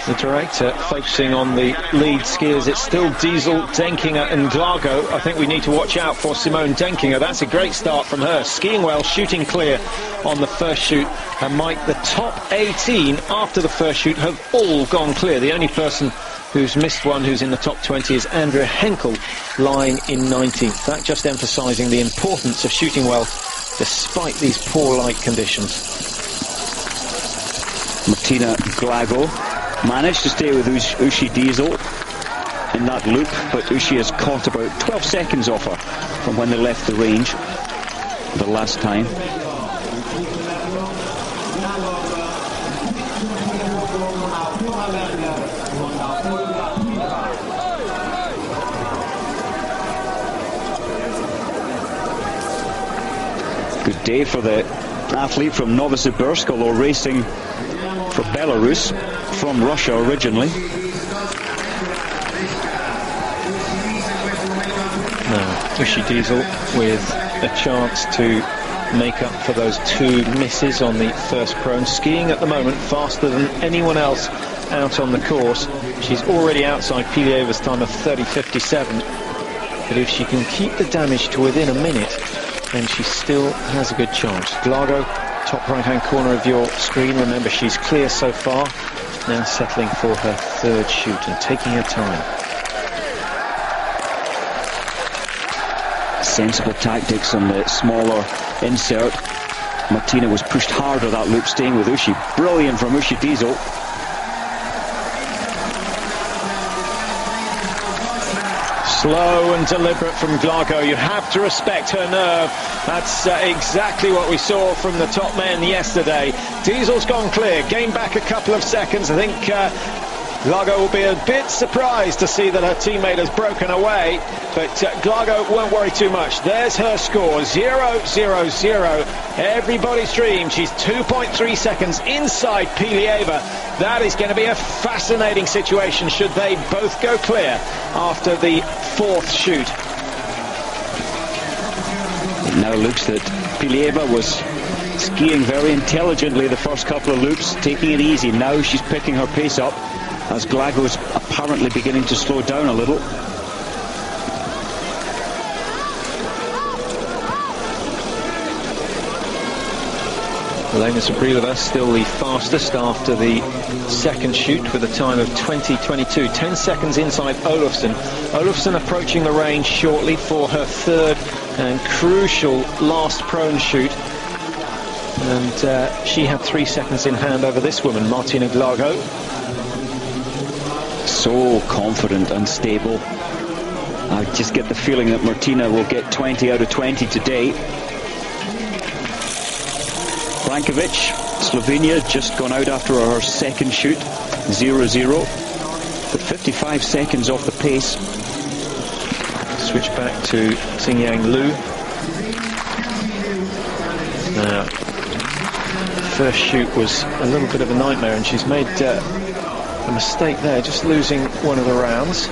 the director focusing on the lead skiers. It's still Diesel, Denkinger and Glago. I think we need to watch out for Simone Denkinger. That's a great start from her. Skiing well, shooting clear on the first shoot. And Mike, the top 18 after the first shoot have all gone clear. The only person who's missed one who's in the top 20 is Andrea Henkel, lying in 19th. That just emphasising the importance of shooting well despite these poor light conditions. Martina Glago managed to stay with Uschi Diesel in that loop, but Uschi has caught about 12 seconds off her from when they left the range the last time. Good day for the athlete from Novosibirsk, although racing for Belarus from Russia originally. Now, Uschi Diesel with a chance to make up for those 2 misses on the first pro, and skiing at the moment faster than anyone else out on the course. She's already outside Pilieva's time of 30.57, but if she can keep the damage to within a minute, then she still has a good chance. Glago, top right-hand corner of your screen. Remember, she's clear so far. Now settling for her third shoot and taking her time. Sensible tactics on the smaller insert. Martina was pushed harder that loop, staying with Uschi. Brilliant from Uschi Diesel. Slow and deliberate from Glago. You have to respect her nerve. That's exactly what we saw from the top men yesterday. Diesel's gone clear, gained back a couple of seconds. I think Glago will be a bit surprised to see that her teammate has broken away, but Glago won't worry too much. There's her score, 0-0-0. Everybody's dream. She's 2.3 seconds inside Pilieva. That is going to be a fascinating situation should they both go clear after the fourth shoot. It now looks that Pilieva was skiing very intelligently the first couple of loops, taking it easy. Now she's picking her pace up as Glago's apparently beginning to slow down a little. Elena Zabrilova still the fastest after the second shoot with a time of 20:22, 10 seconds inside Olofsson. Olofsson approaching the range shortly for her third and crucial last prone shoot. And she had 3 seconds in hand over this woman, Martina Glago. So confident and stable. I just get the feeling that Martina will get 20 out of 20 today. Brankovic, Slovenia, just gone out after her second shoot, 0-0. But 55 seconds off the pace. Switch back to Xingyang Lu. Now, first shoot was a little bit of a nightmare, and she's made a mistake there, just losing one of the rounds.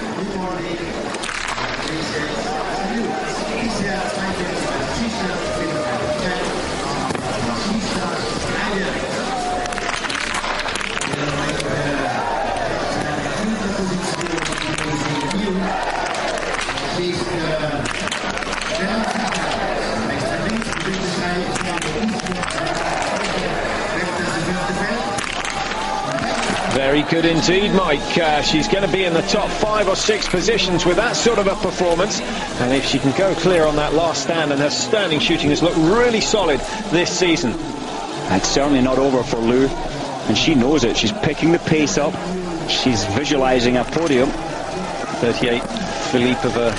Very good indeed, Mike. She's going to be in the top 5 or 6 positions with that sort of a performance, and if she can go clear on that last stand, and her standing shooting has looked really solid this season. It's certainly not over for Lu, and she knows it. She's picking the pace up. She's visualizing a podium. 38, Filipova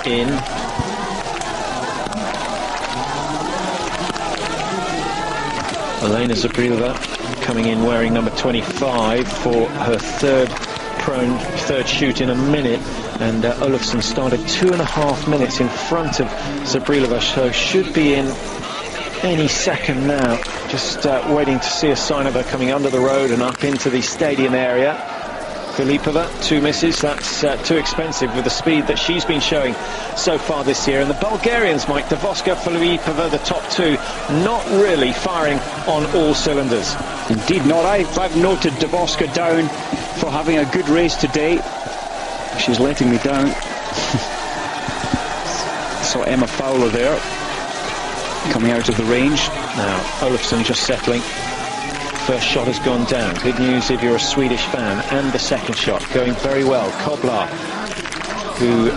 in. Elena Zabrilova coming in wearing number 25 for her third shoot in a minute, and Olofsson started 2.5 minutes in front of Zabrilova, so should be in any second now. Just waiting to see a sign of her coming under the road and up into the stadium area. Filipova, 2 misses. That's too expensive with the speed that she's been showing so far this year. And the Bulgarians, Mike, Davoska, Filipova, the top 2, not really firing on all cylinders. Indeed not. I've noted Davoska down for having a good race today. She's letting me down. Saw Emma Fowler there, coming out of the range. Now, Olofsson just settling. First shot has gone down. Good news if you're a Swedish fan. And the second shot going very well. Koblar, who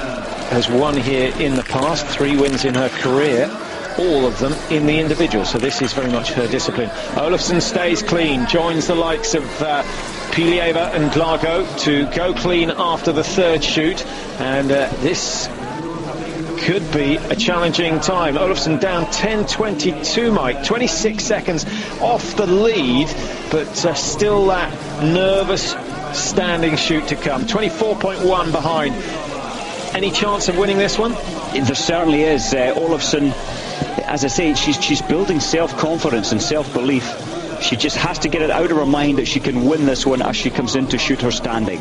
has won here in the past, 3 wins in her career, all of them in the individual, so this is very much her discipline. Olofsson stays clean, joins the likes of Pilieva and Glago to go clean after the third shoot, and this could be a challenging time. Olofsson down 10:22, Mike, 26 seconds off the lead, but still that nervous standing shoot to come. 24.1 behind. Any chance of winning this one? There certainly is. Olofsson, as I say, she's building self-confidence and self-belief. She just has to get it out of her mind that she can win this one as she comes in to shoot her standing.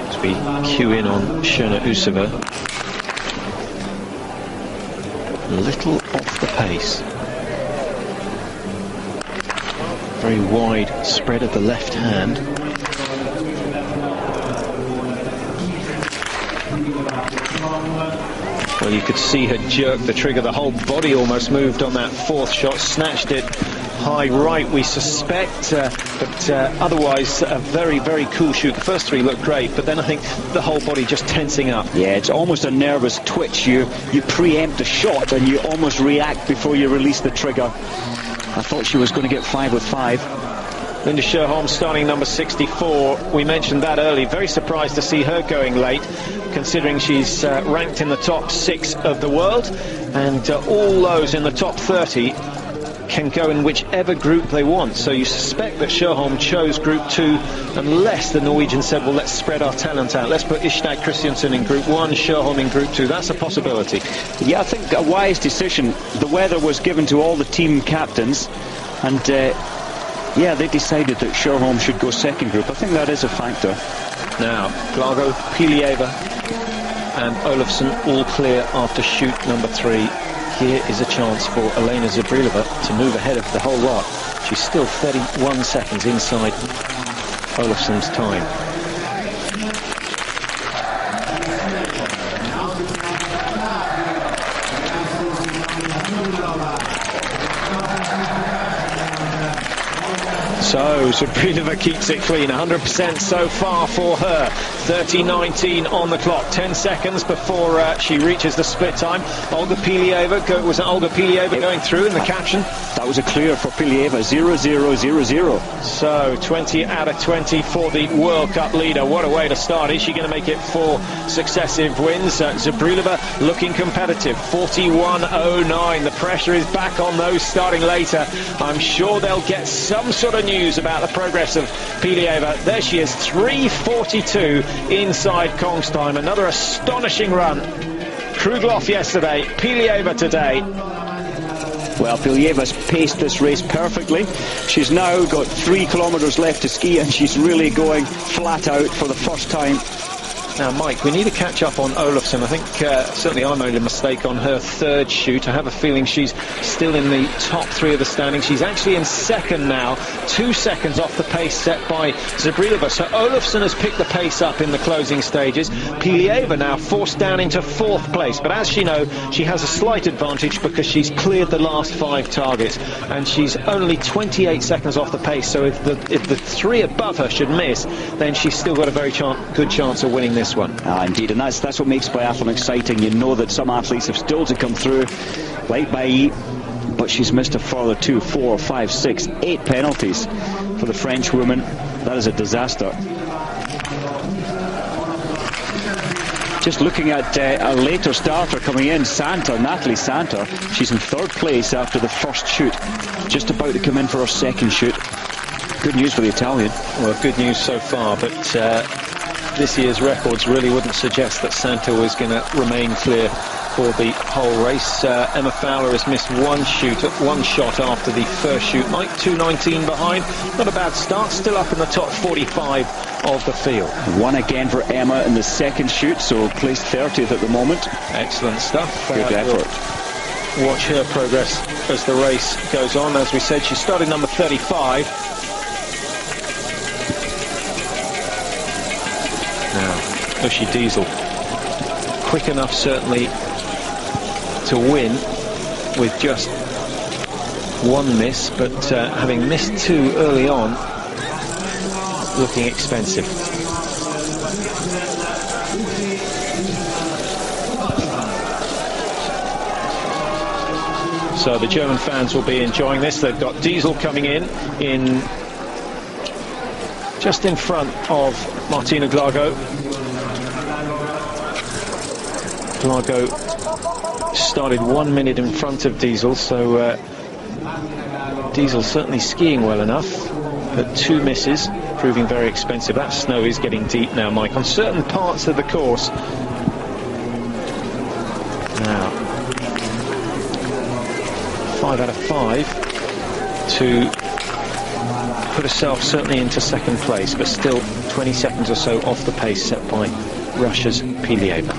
As we cue in on Shona Usova. A little off the pace. Very wide spread of the left hand. Well, you could see her jerk the trigger. The whole body almost moved on that fourth shot. Snatched it high right, we suspect, but otherwise a very, very cool shoot. The first 3 looked great, but then I think the whole body just tensing up. Yeah, it's almost a nervous twitch. You preempt a shot and you almost react before you release the trigger. I thought she was going to get 5 with 5. Linda Scherholm starting number 64. We mentioned that early. Very surprised to see her going late, considering she's ranked in the top 6 of the world, and all those in the top 30 can go in whichever group they want. So you suspect that Scherholm chose Group 2, unless the Norwegians said, well, let's spread our talent out. Let's put Ishak Christiansen in Group 1, Scherholm in Group 2. That's a possibility. Yeah, I think a wise decision. The weather was given to all the team captains, and yeah, they decided that Scherholm should go second group. I think that is a factor. Now, Glago, Pilieva and Olofsson all clear after shoot number 3. Here is a chance for Elena Zabrilova to move ahead of the whole lot. She's still 31 seconds inside Olofsson's time. So Zabrilova keeps it clean, 100% so far for her. 30:19 on the clock, 10 seconds before she reaches the split time. Olga Pilieva, was it Olga Pilieva going through in the caption? That was a clear for Pilieva, 0-0-0-0. So 20 out of 20 for the World Cup leader. What a way to start. Is she going to make it 4 successive wins? Zabrilova looking competitive, 41:09. The pressure is back on those starting later. I'm sure they'll get some sort of news about the progress of Pilieva. There she is, 3:42 inside Kong's time. Another astonishing run. Krugloff yesterday, Pilieva today. Well, Pilieva's paced this race perfectly. She's now got 3 kilometres left to ski, and she's really going flat out for the first time. Now, Mike, we need to catch up on Olofsson. I think certainly I made a mistake on her 3rd shoot. I have a feeling she's still in the top 3 of the standings. She's actually in 2nd now, 2 seconds off the pace set by Zabrilova. So Olofsson has picked the pace up in the closing stages. Pilieva now forced down into 4th place. But as you know, she has a slight advantage because she's cleared the last 5 targets. And she's only 28 seconds off the pace. So if the 3 above her should miss, then she's still got a very good chance of winning this one. Indeed, and that's what makes biathlon exciting. You know that some athletes have still to come through, like Bailly, but she's missed a further 2, 4, 5, 6, 8 penalties for the French woman. That is a disaster. Just looking at a later starter coming in, Natalie Santer. She's in 3rd place after the first shoot, just about to come in for her 2nd shoot. Good news for the Italian. Well, good news so far, but this year's records really wouldn't suggest that Santa was going to remain clear for the whole race. Emma Fowler has missed 1 shot after the first shoot. Mike, 2:19 behind. Not a bad start, still up in the top 45 of the field. 1 again for Emma in the 2nd shoot, so placed 30th at the moment. Excellent stuff. Good effort. We'll watch her progress as the race goes on. As we said, she started number 35. Uschi Diesel, quick enough certainly to win with just 1 miss, but having missed 2 early on, looking expensive. So the German fans will be enjoying this. They've got Diesel coming in just in front of Martina Glago. Glago started 1 minute in front of Diesel, so Diesel certainly skiing well enough, but 2 misses, proving very expensive. That snow is getting deep now, Mike, on certain parts of the course. Now, 5 out of 5 to put herself certainly into 2nd place, but still 20 seconds or so off the pace set by Russia's Pilieva.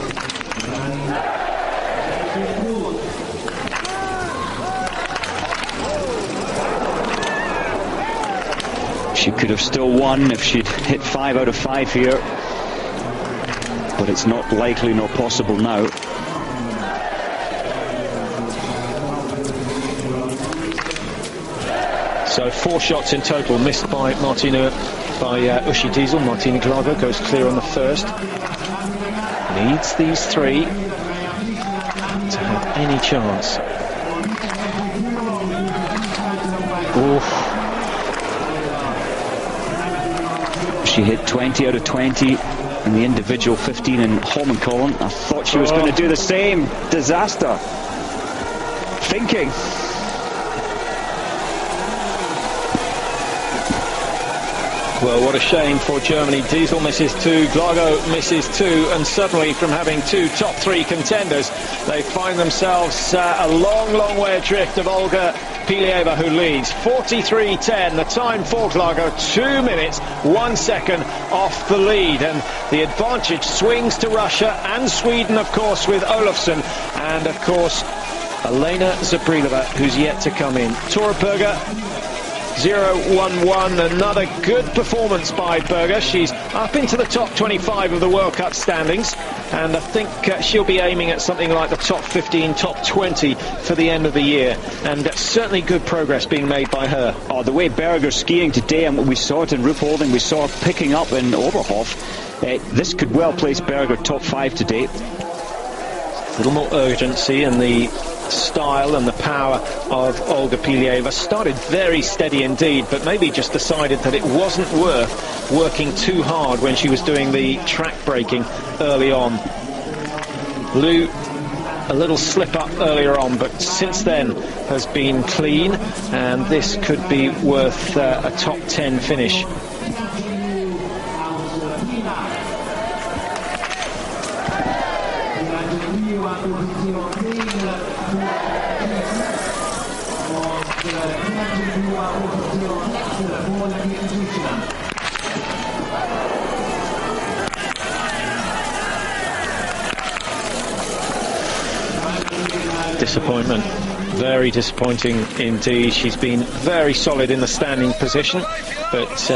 She could have still won if she'd hit 5 out of 5 here, but it's not likely nor possible now. So 4 shots in total missed by Uschi Diesel. Martina Glago goes clear on the 1st. Needs these 3 to have any chance. She hit 20 out of 20 in the individual 15 in Holmenkollen. I thought she was going to do the same. Disaster. Thinking. Well, what a shame for Germany. Diesel misses 2, Glago misses 2, and suddenly from having 2 top 3 contenders, they find themselves a long, long way adrift of Olga Pilieva, who leads 43.10. The time for Glago, 2 minutes, 1 second off the lead, and the advantage swings to Russia and Sweden, of course, with Olofsson, and of course Elena Zabrilova, who's yet to come in. Tora Berger, 0-1-1, another good performance by Berger. She's up into the top 25 of the World Cup standings, and I think she'll be aiming at something like the top 15, top 20 for the end of the year, and certainly good progress being made by her. Oh, the way Berger's skiing today, and we saw it in Ruhpolding, we saw her picking up in Oberhof. This could well place Berger top 5 today. A little more urgency in the style and the power of Olga Pilieva. Started very steady indeed, but maybe just decided that it wasn't worth working too hard when she was doing the track braking early on. Lou, a little slip up earlier on, but since then has been clean, and this could be worth a top 10 finish. Disappointment, very disappointing indeed. She's been very solid in the standing position, but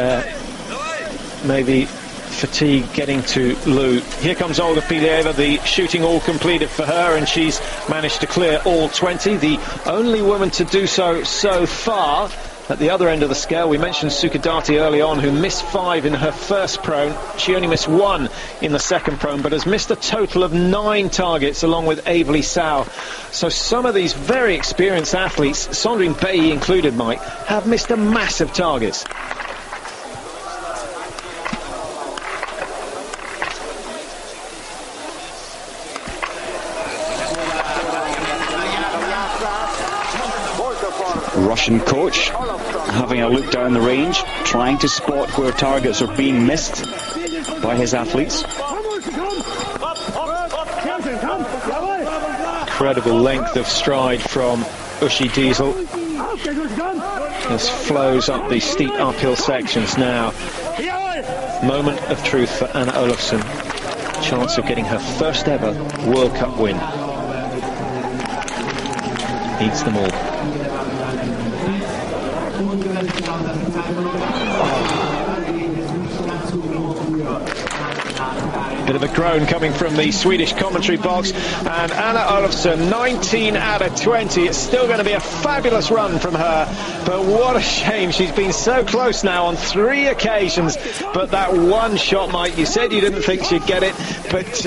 maybe fatigue getting to Lou. Here comes Olga Pilieva, the shooting all completed for her, and she's managed to clear all 20, the only woman to do so far. At the other end of the scale, we mentioned Sukadati early on, who missed 5 in her first prone. She only missed 1 in the second prone, but has missed a total of 9 targets, along with Avery Sau. So some of these very experienced athletes, Sandrine Bailly included, Mike, have missed a massive targets. Russian coach having a look down the range, trying to spot where targets are being missed by his athletes. Incredible length of stride from Uschi Diesel. This flows up the steep uphill sections now. Moment of truth for Anna Olofsson. Chance of getting her first ever World Cup win. Needs them all. Bit of a groan coming from the Swedish commentary box, and Anna Olofsson, 19 out of 20. It's still going to be a fabulous run from her, but what a shame. She's been so close now on 3 occasions, but that one shot, Mike, you said you didn't think she'd get it, but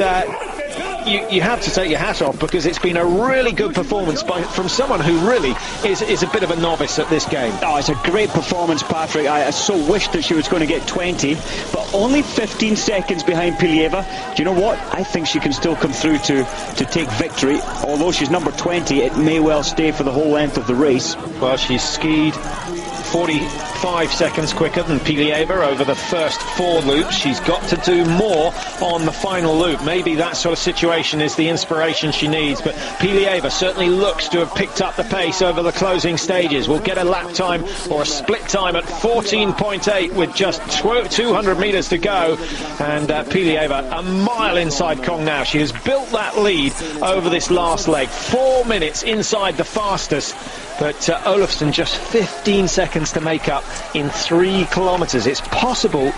you have to take your hat off, because it's been a really good performance from someone who really is a bit of a novice at this game. Oh, it's a great performance, Patrick. I so wished that she was going to get 20, but only 15 seconds behind Pilieva. Do you know what? I think she can still come through to take victory. Although she's number 20, it may well stay for the whole length of the race. Well, she's skied 45 seconds quicker than Pilieva over the first 4 loops. She's got to do more on the final loop. Maybe that sort of situation is the inspiration she needs, but Pilieva certainly looks to have picked up the pace over the closing stages. We'll get a lap time or a split time at 14.8 with just 200 meters to go, and Pilieva a mile inside Kong now. She has built that lead over this last leg. 4 minutes inside the fastest, but Olofsson just 15 seconds to make up in 3 kilometers. It's possible,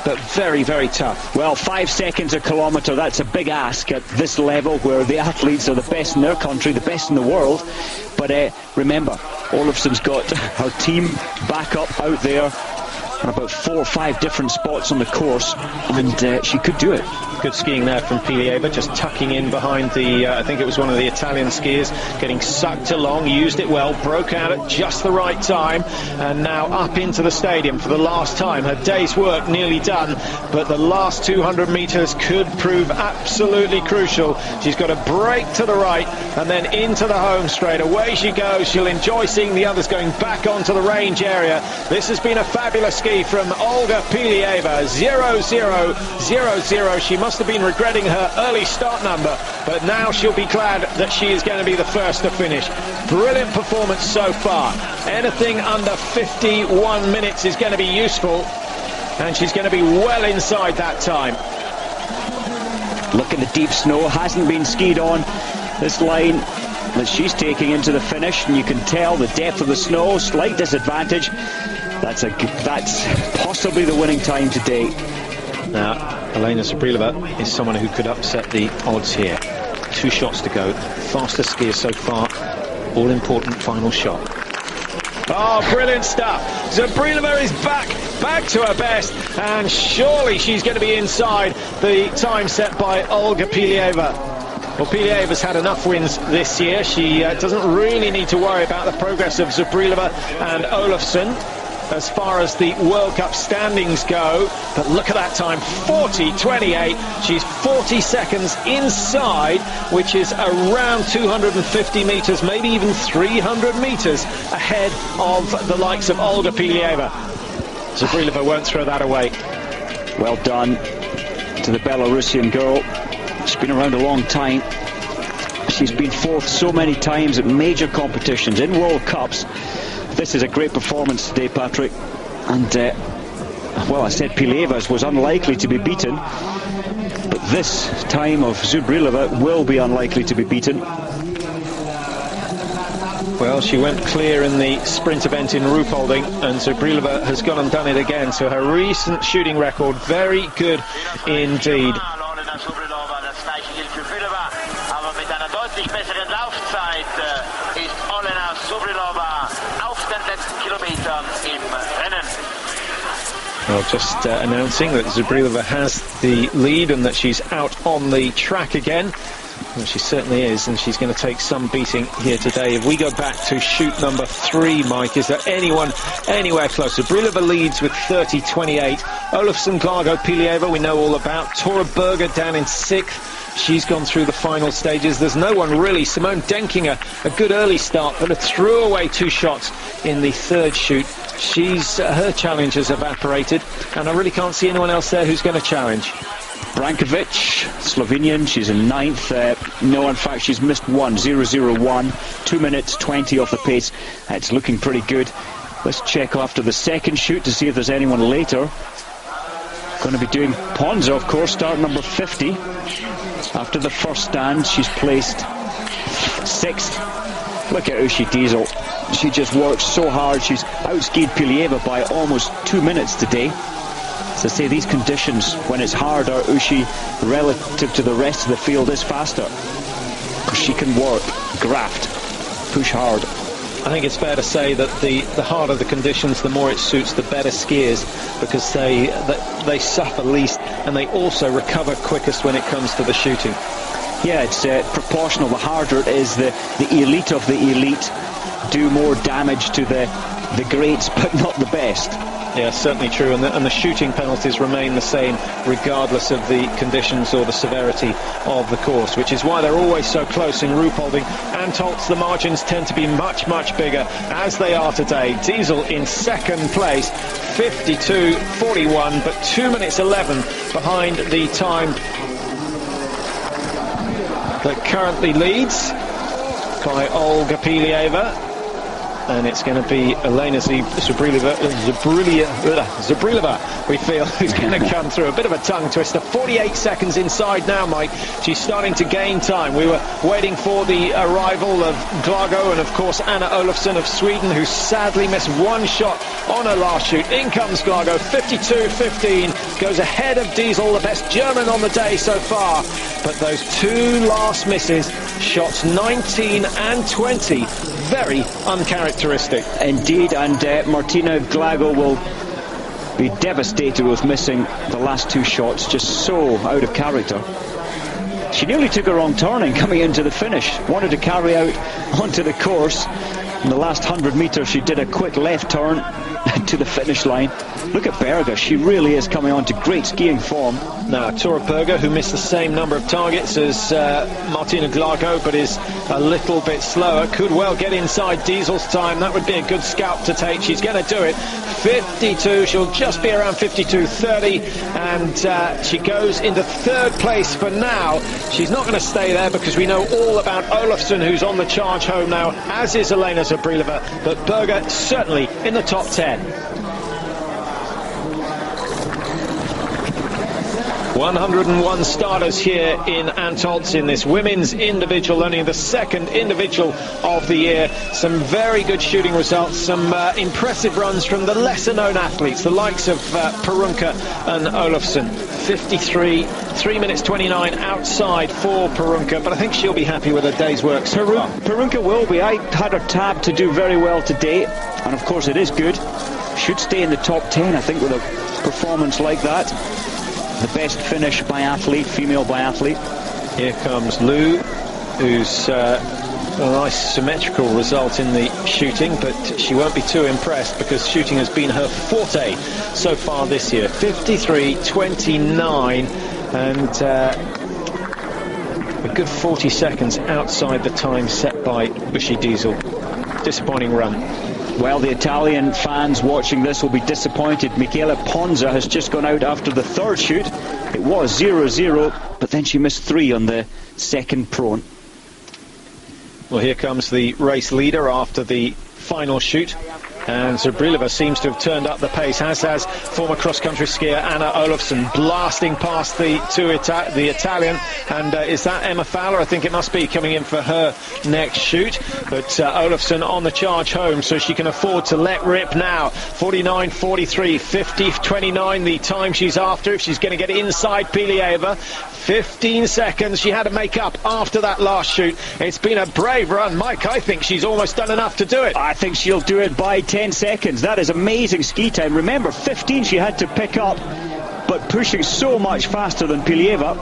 but very, very tough. Well, 5 seconds a kilometre, that's a big ask at this level, where the athletes are the best in their country, the best in the world. But remember, Olofsson's got her team back up out there. on about 4 or 5 different spots on the course, and she could do it. Good skiing there from Pilieva, just tucking in behind the, I think it was one of the Italian skiers, getting sucked along, used it well, broke out at just the right time, and now up into the stadium for the last time. Her day's work nearly done, but the last 200 metres could prove absolutely crucial. She's got a break to the right, and then into the home straight. Away she goes. She'll enjoy seeing the others going back onto the range area. This has been a fabulous ski from Olga Pilieva. 0-0-0-0. She must have been regretting her early start number, but now she'll be glad that she is going to be the first to finish. Brilliant performance so far. Anything under 51 minutes is going to be useful, and she's going to be well inside that time. Look at the deep snow, hasn't been skied on this line that she's taking into the finish, and you can tell the depth of the snow. Slight disadvantage. That's possibly the winning time today. Now, Elena Zubrilova is someone who could upset the odds here. 2 shots to go. Fastest skier so far. All important final shot. Oh, brilliant stuff. Zubrilova is back to her best, and surely she's going to be inside the time set by Olga Pilieva. Well, Pilieva's had enough wins this year. She doesn't really need to worry about the progress of Zubrilova and Olofsson as far as the World Cup standings go. But look at that time, 40.28. She's 40 seconds inside, which is around 250 metres, maybe even 300 metres ahead of the likes of Olga Pilieva. Zubrilova won't throw that away. Well done to the Belarusian girl. She's been around a long time. She's been fourth so many times at major competitions, in World Cups. This is a great performance today, Patrick. And, well, I said Pilieva's was unlikely to be beaten, but this time of Zubrilova will be unlikely to be beaten. Well, she went clear in the sprint event in Ruhpolding, and Zubrilova has gone and done it again. So her recent shooting record, very good indeed. Well, just announcing that Zubrilova has the lead and that she's out on the track again. Well, she certainly is, and she's going to take some beating here today. If we go back to shoot number 3, Mike, is there anyone anywhere close? Zubrilova leads with 30.28. Olofsson, Glago, Pilieva, we know all about. Tora Berger down in 6th. She's gone through the final stages. There's no one really. Simone Denkinger, a good early start, but threw away 2 shots in the 3rd shoot. Her challenge has evaporated, and I really can't see anyone else there who's going to challenge. Brankovic, Slovenian, she's in 9th. No, in fact, she's missed 1, 0-0-1, 2 minutes 20 off the pace. It's looking pretty good. Let's check after the 2nd shoot to see if there's anyone later. Going to be doing Ponza, of course, start number 50. After the first stand, she's placed 6th. Look at Ushi Diesel. She just works so hard. She's outskied Pilieva by almost 2 minutes today. As I say, these conditions, when it's harder, Ushi, relative to the rest of the field, is faster. Because she can work, graft, push hard. I think it's fair to say that the harder the conditions, the more it suits the better skiers, because they suffer least, and they also recover quickest when it comes to the shooting. Yeah, it's proportional. The harder it is, the elite of the elite do more damage to the greats, but not the best. Yeah, certainly true, and the shooting penalties remain the same regardless of the conditions or the severity of the course, which is why they're always so close in Ruhpolding. Antholz, the margins tend to be much, much bigger, as they are today. Diesel in 2nd place, 52.41, but 2 minutes 11 behind the time that currently leads by Olga Pilieva. And it's going to be Elena Zubrilova, we feel, who's going to come through. A bit of a tongue twister. 48 seconds inside now, Mike. She's starting to gain time. We were waiting for the arrival of Glago and, of course, Anna Olofsson of Sweden, who sadly missed 1 shot on her last shoot. In comes Glago, 52.15. Goes ahead of Diesel, the best German on the day so far. But those 2 last misses, shots 19 and 20, very uncharacteristic. Indeed, and Martina Glago will be devastated with missing the last two shots, just so out of character. She nearly took a wrong turning coming into the finish, wanted to carry out onto the course. In the last 100 metres she did a quick left turn to the finish line. Look at Berger, she really is coming on to great skiing form. Now, Tora Berger, who missed the same number of targets as Martina Glago, but is a little bit slower, could well get inside Diesel's time. That would be a good scalp to take. She's going to do it. 52, she'll just be around 52.30, and she goes into third place for now. She's not going to stay there because we know all about Olofsson, who's on the charge home now, as is Elena Zabrilova, but Berger certainly in the top 10. 101 starters here in Antholz in this women's individual, only the second individual of the year. Some very good shooting results, some impressive runs from the lesser known athletes, the likes of Perunka and Olofsson. 53, 3 minutes 29 outside for Perunka, but I think she'll be happy with her day's work so far. Perunka will be. I had her tabbed to do very well today, and of course it is good. Should stay in the top 10, I think, with a performance like that. The best finish biathlete, female biathlete. Here comes Lou, who's a nice symmetrical result in the shooting, but she won't be too impressed because shooting has been her forte so far this year. 53.29, and a good 40 seconds outside the time set by Uschi Diesel. Disappointing run. Well, the Italian fans watching this will be disappointed. Michela Ponza has just gone out after the third shoot. It was 0-0, but then she missed 3 on the second prone. Well, here comes the race leader after the final shoot, and Zabrilova seems to have turned up the pace, as has former cross-country skier Anna Olofsson, blasting past the Italian. And is that Emma Fowler? I think it must be, coming in for her next shoot. But Olofsson on the charge home, so she can afford to let rip now. 49.43, 50.29 the time she's after if she's going to get inside Pilieva. 15 seconds she had to make up after that last shoot. It's been a brave run, Mike. I think she's almost done enough to do it. I think she'll do it by 10 seconds. That is amazing ski time. Remember, 15 she had to pick up, but pushing so much faster than Pilieva.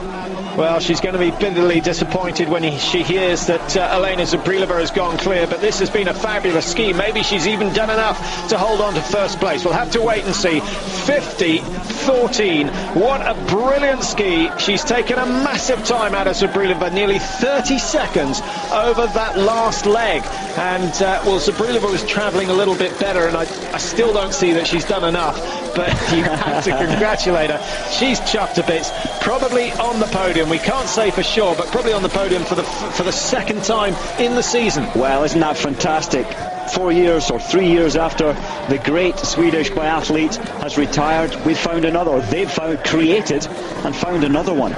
Well, she's going to be bitterly disappointed when she hears that Elena Zabrilova has gone clear, but this has been a fabulous ski. Maybe she's even done enough to hold on to first place. We'll have to wait and see. 50.14. What a brilliant ski. She's taken a massive time out of Zabrilova, nearly 30 seconds over that last leg. And, well, Zabrilova was travelling a little bit better, and I still don't see that she's done enough, but you have to congratulate her. She's chuffed to bits, probably on the podium. We can't say for sure, but probably on the podium for the second time in the season. Well, isn't that fantastic? 4 years or 3 years after the great Swedish biathlete has retired, we've found another. They've created and found another one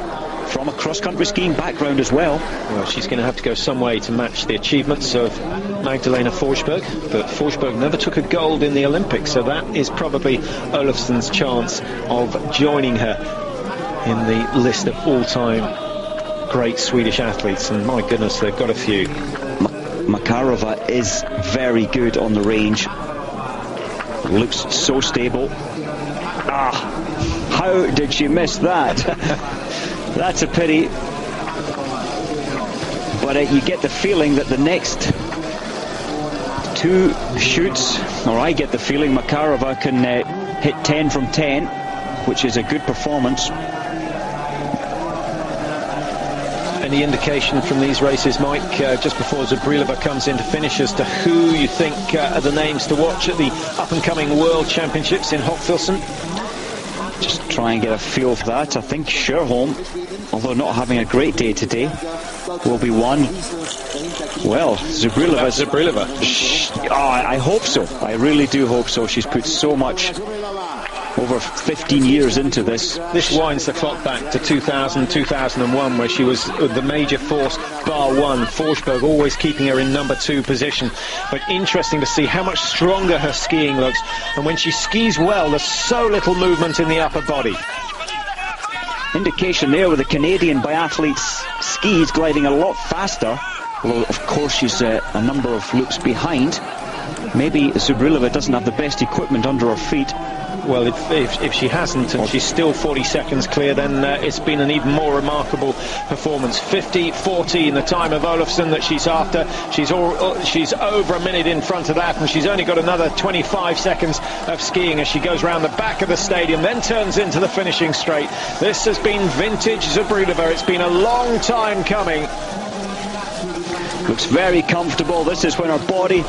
from a cross-country skiing background as well. Well, she's going to have to go some way to match the achievements of Magdalena Forsberg, but Forsberg never took a gold in the Olympics, so that is probably Olofsson's chance of joining her in the list of all-time great Swedish athletes, and my goodness, they've got a few. Makarova is very good on the range. Looks so stable. How did she miss that? That's a pity. But you get the feeling that the next two shoots, or I get the feeling Makarova can hit 10 from 10, which is a good performance. Any indication from these races, Mike, just before Zabrilova comes in to finish, as to who you think are the names to watch at the up-and-coming World Championships in Hochfilzen? Just try and get a feel for that. I think Scherholm, although not having a great day today, will be one. Well, Zabrilova. I hope so. I really do hope so. She's put so much, over 15 years into this. This winds the clock back to 2000, 2001, where she was the major force, bar one. Forsberg always keeping her in number 2 position. But interesting to see how much stronger her skiing looks. And when she skis well, there's so little movement in the upper body. Indication there with the Canadian biathlete's skis gliding a lot faster. Well, of course, she's a number of loops behind. maybe Zubrilova doesn't have the best equipment under her feet. Well, if she hasn't and she's still 40 seconds clear, then it's been an even more remarkable performance. 50.14 the time of Olofsson that she's after. She's over a minute in front of that, and she's only got another 25 seconds of skiing as she goes round the back of the stadium, then turns into the finishing straight. This has been vintage Zubrilova. It's been a long time coming. Looks very comfortable. This is when her body,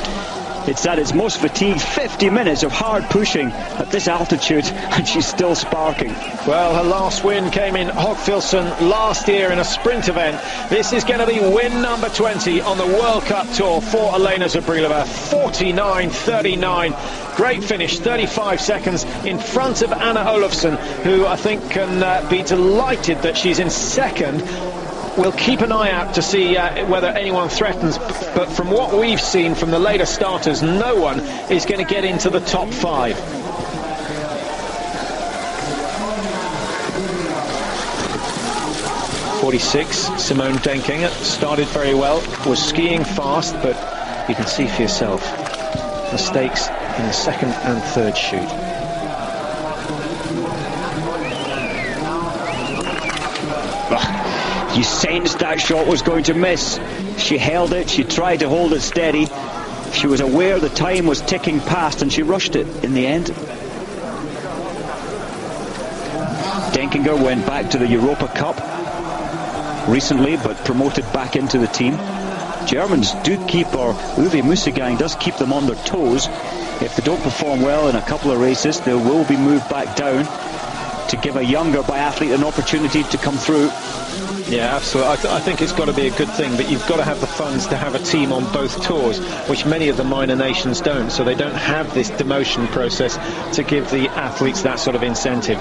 it's at its most fatigued. 50 minutes of hard pushing at this altitude, and she's still sparking. Well, her last win came in Hogfilson last year in a sprint event. This is going to be win number 20 on the World Cup Tour for Elena Zubrilova. 49.39. Great finish, 35 seconds in front of Anna Olofsson, who I think can be delighted that she's in second. We'll keep an eye out to see whether anyone threatens, but from what we've seen from the later starters, no one is going to get into the top 5. .46, Simone Denkinger started very well, was skiing fast, but you can see for yourself mistakes in the second and third shoot. You sensed that shot was going to miss. She held it, she tried to hold it steady. She was aware the time was ticking past, and she rushed it in the end. Denkinger went back to the Europa Cup recently, but promoted back into the team. Germans do keep, or Uwe Musegang does keep them on their toes. If they don't perform well in a couple of races, they will be moved back down to give a younger biathlete an opportunity to come through. Yeah, absolutely. I think it's got to be a good thing, but you've got to have the funds to have a team on both tours, which many of the minor nations don't, so they don't have this demotion process to give the athletes that sort of incentive.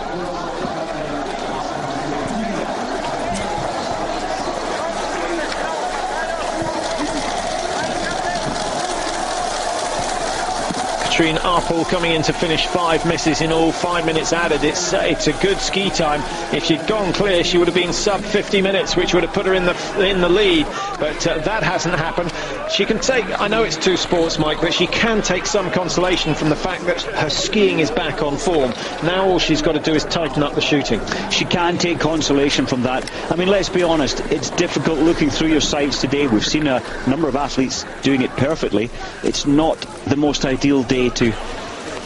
Katrine Arpel coming in to finish 5 misses in all, 5 minutes added. It's a good ski time. If she'd gone clear, she would have been sub 50 minutes, which would have put her in the lead, but that hasn't happened. She can take, I know it's two sports, Mike, but she can take some consolation from the fact that her skiing is back on form. Now all she's got to do is tighten up the shooting. She can take consolation from that. I mean, let's be honest, it's difficult looking through your sights today. We've seen a number of athletes doing it perfectly. It's not the most ideal day to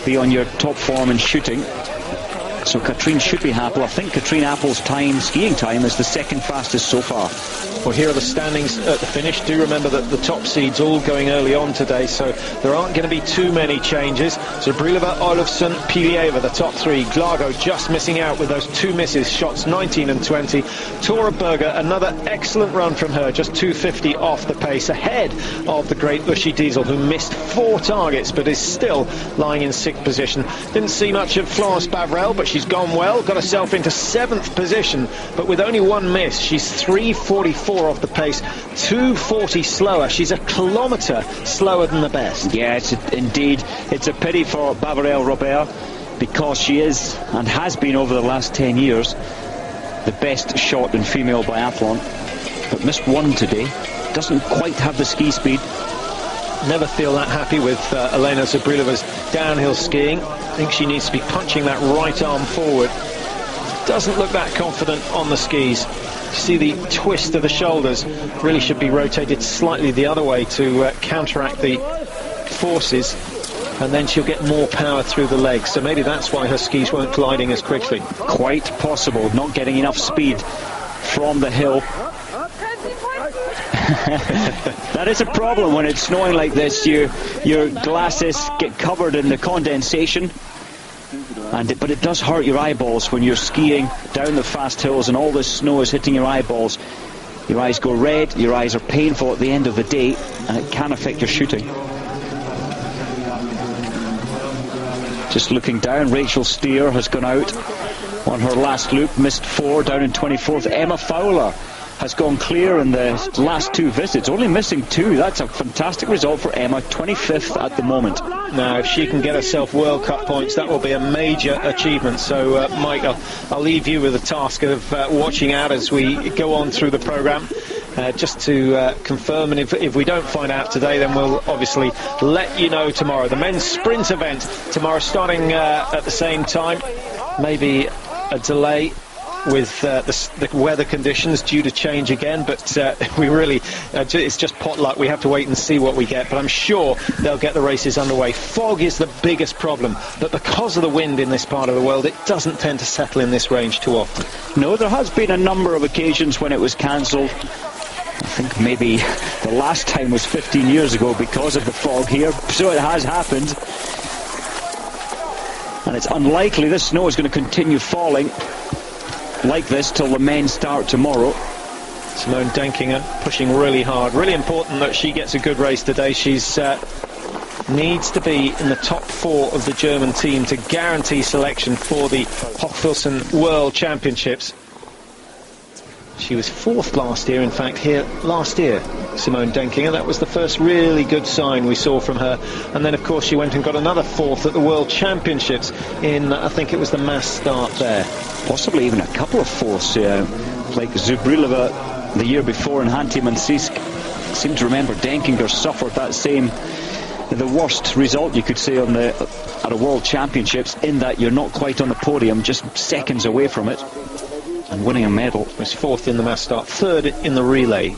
be on your top form in shooting. So Katrine should be happy. I think Katrine Appel's skiing time is the second fastest so far. Well, here are the standings at the finish. Do remember that the top seeds all going early on today, so there aren't going to be too many changes. Zubrilova, Olofsson, Pilieva, the top 3. Glago just missing out with those 2 misses, shots 19 and 20. Tora Berger, another excellent run from her, just 250 off the pace, ahead of the great Uschi Diesel, who missed 4 targets but is still lying in 6th position. Didn't see much of Florence Bavrel, but she's gone well, got herself into 7th position, but with only 1 miss. She's 3:44 off the pace, 2:40 slower. She's a kilometre slower than the best. Yes, indeed. It's a pity for Bavrel Robert, because she is, and has been over the last 10 years, the best shot in female biathlon, but missed 1 today. Doesn't quite have the ski speed. Never feel that happy with Elena Zubrilova's downhill skiing. I think she needs to be punching that right arm forward. Doesn't look that confident on the skis. You see the twist of the shoulders, really should be rotated slightly the other way to counteract the forces, and then she'll get more power through the legs. So maybe that's why her skis weren't gliding as quickly. Quite possible, not getting enough speed from the hill. That is a problem when it's snowing like this. Your glasses get covered in the condensation, but it does hurt your eyeballs when you're skiing down the fast hills and all this snow is hitting your eyeballs. Your eyes go red, your eyes are painful at the end of the day, and it can affect your shooting. Just looking down, Rachel Steer has gone out on her last loop, missed 4, down in 24th. Emma Fowler has gone clear in the last 2 visits, only missing 2. That's a fantastic result for Emma, 25th at the moment. Now, if she can get herself World Cup points, that will be a major achievement. So, Mike, I'll leave you with the task of watching out as we go on through the programme. just to confirm, and if we don't find out today, then we'll obviously let you know tomorrow. The men's sprint event tomorrow starting at the same time. Maybe a delay with the weather conditions due to change again, but we really, it's just potluck. We have to wait and see what we get, but I'm sure they'll get the races underway. Fog is the biggest problem, but because of the wind in this part of the world, it doesn't tend to settle in this range too often. No, there has been a number of occasions when it was cancelled. I think maybe the last time was 15 years ago because of the fog here, so it has happened. And it's unlikely this snow is going to continue falling like this till the men start tomorrow. Simone Denkinger pushing really hard. Really important that she gets a good race today. She's needs to be in the top 4 of the German team to guarantee selection for the Hochfilzen World Championships. She was 4th last year, in fact, here last year, Simone Denkinger. That was the first really good sign we saw from her. And then, of course, she went and got another 4th at the World Championships in, I think it was the mass start there. Possibly even a couple of 4ths, like Zubrilova the year before in Hanti-Mansisk. I seem to remember Denkinger suffered that same, the worst result you could say on the at a World Championships, in that you're not quite on the podium, just seconds away from it. And winning a medal. Was 4th in the mass start, 3rd in the relay,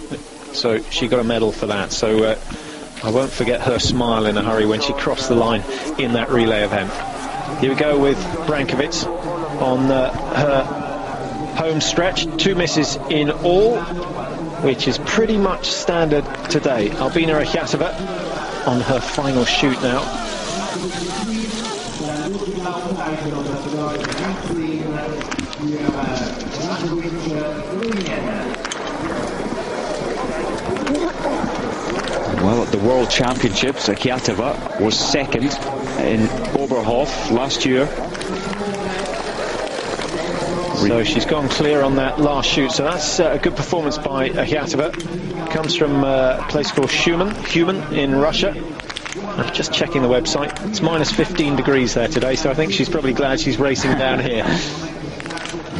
so she got a medal for that. So I won't forget her smile in a hurry when she crossed the line in that relay event. Here we go with Brankovic on her home stretch. 2 misses in all, which is pretty much standard today. Albina Akhjatova on her final shoot now. Well, at the World Championships, Akhjatova was 2nd in Oberhof last year. So she's gone clear on that last shoot. So that's a good performance by Akhjatova. Comes from a place called Human in Russia. I'm just checking the website. It's minus 15 degrees there today, so I think she's probably glad she's racing down here.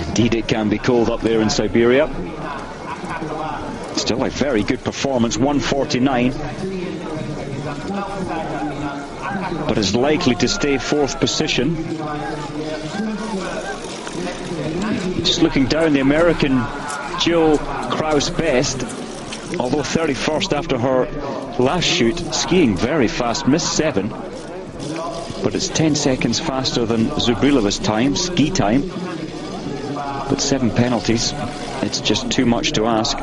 Indeed, it can be cold up there in Siberia. Still a very good performance, 1:49. But is likely to stay 4th position. Just looking down, the American Jill Kraus-Best, although 31st after her last shoot, skiing very fast, missed 7. But it's 10 seconds faster than Zubrilova's time, ski time. But 7 penalties, it's just too much to ask.